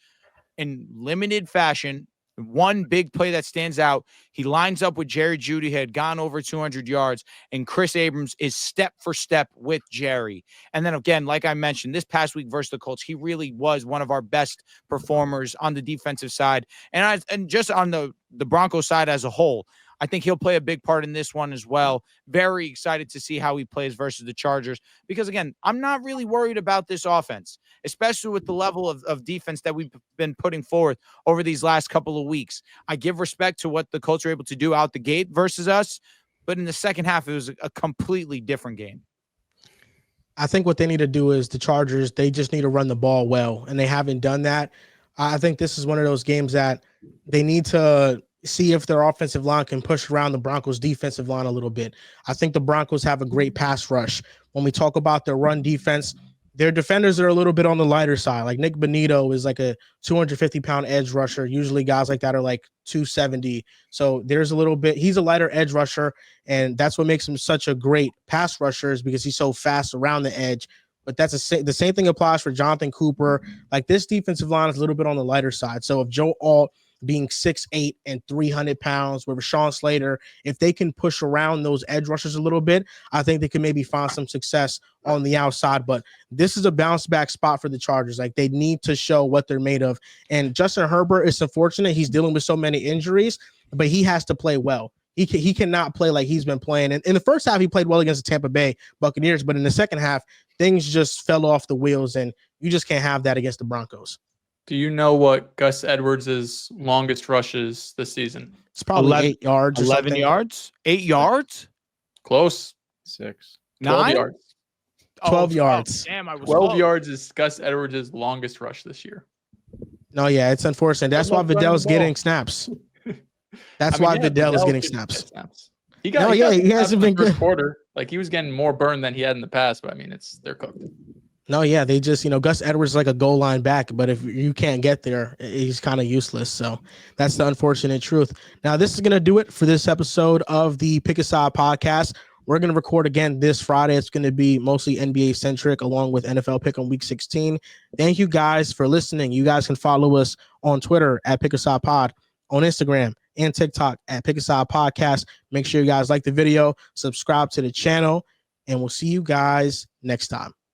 in limited fashion. One big play that stands out, he lines up with Jerry Jeudy, had gone over 200 yards, and Chris Abrams is step for step with Jerry. And then again, like I mentioned, this past week versus the Colts, he really was one of our best performers on the defensive side. And just on the Broncos side as a whole, I think he'll play a big part in this one as well. Very excited to see how he plays versus the Chargers because, again, I'm not really worried about this offense, especially with the level of defense that we've been putting forth over these last couple of weeks. I give respect to what the Colts are able to do out the gate versus us, but in the second half, it was a completely different game. I think what they need to do is the Chargers, they just need to run the ball well, and they haven't done that. I think this is one of those games that they need to see if their offensive line can push around the Broncos defensive line a little bit. I think the Broncos have a great pass rush. When we talk about their run defense, their defenders are a little bit on the lighter side. Like Nick Bonito is like a 250-pound edge rusher. Usually guys like that are like 270. So there's a little bit, he's a lighter edge rusher, and that's what makes him such a great pass rusher is because he's so fast around the edge. But that's the same thing applies for Jonathan Cooper. Like this defensive line is a little bit on the lighter side. So if Joe Alt being 6'8" and 300 pounds with Rashawn Slater, if they can push around those edge rushers a little bit, I think they can maybe find some success on the outside. But this is a bounce back spot for the Chargers. Like they need to show what they're made of. And Justin Herbert is unfortunate. He's dealing with so many injuries, but he has to play well. He cannot play like he's been playing. And in the first half, he played well against the Tampa Bay Buccaneers, but in the second half, things just fell off the wheels, and you just can't have that against the Broncos. Do you know what Gus Edwards' longest rush is this season? It's probably 8 yards. 11 yards? 8 yards? Close. 6. 12 9? yards. 12 yards. Damn, I was 12 close. yards is Gus Edwards' longest rush this year. No, yeah, it's unfortunate. That's why Velez getting snaps. That's why Dehls is getting snaps. He hasn't been good. Quarter. Like he was getting more burn than he had in the past, but I mean, they're cooked. No, yeah, they just, Gus Edwards is like a goal line back, but if you can't get there, he's kind of useless. So that's the unfortunate truth. Now, this is going to do it for this episode of the Pick a Side podcast. We're going to record again this Friday. It's going to be mostly NBA centric along with NFL pick on week 16. Thank you guys for listening. You guys can follow us on Twitter at Pick a Side Pod, on Instagram and TikTok at Pick a Side Podcast. Make sure you guys like the video, subscribe to the channel, and we'll see you guys next time.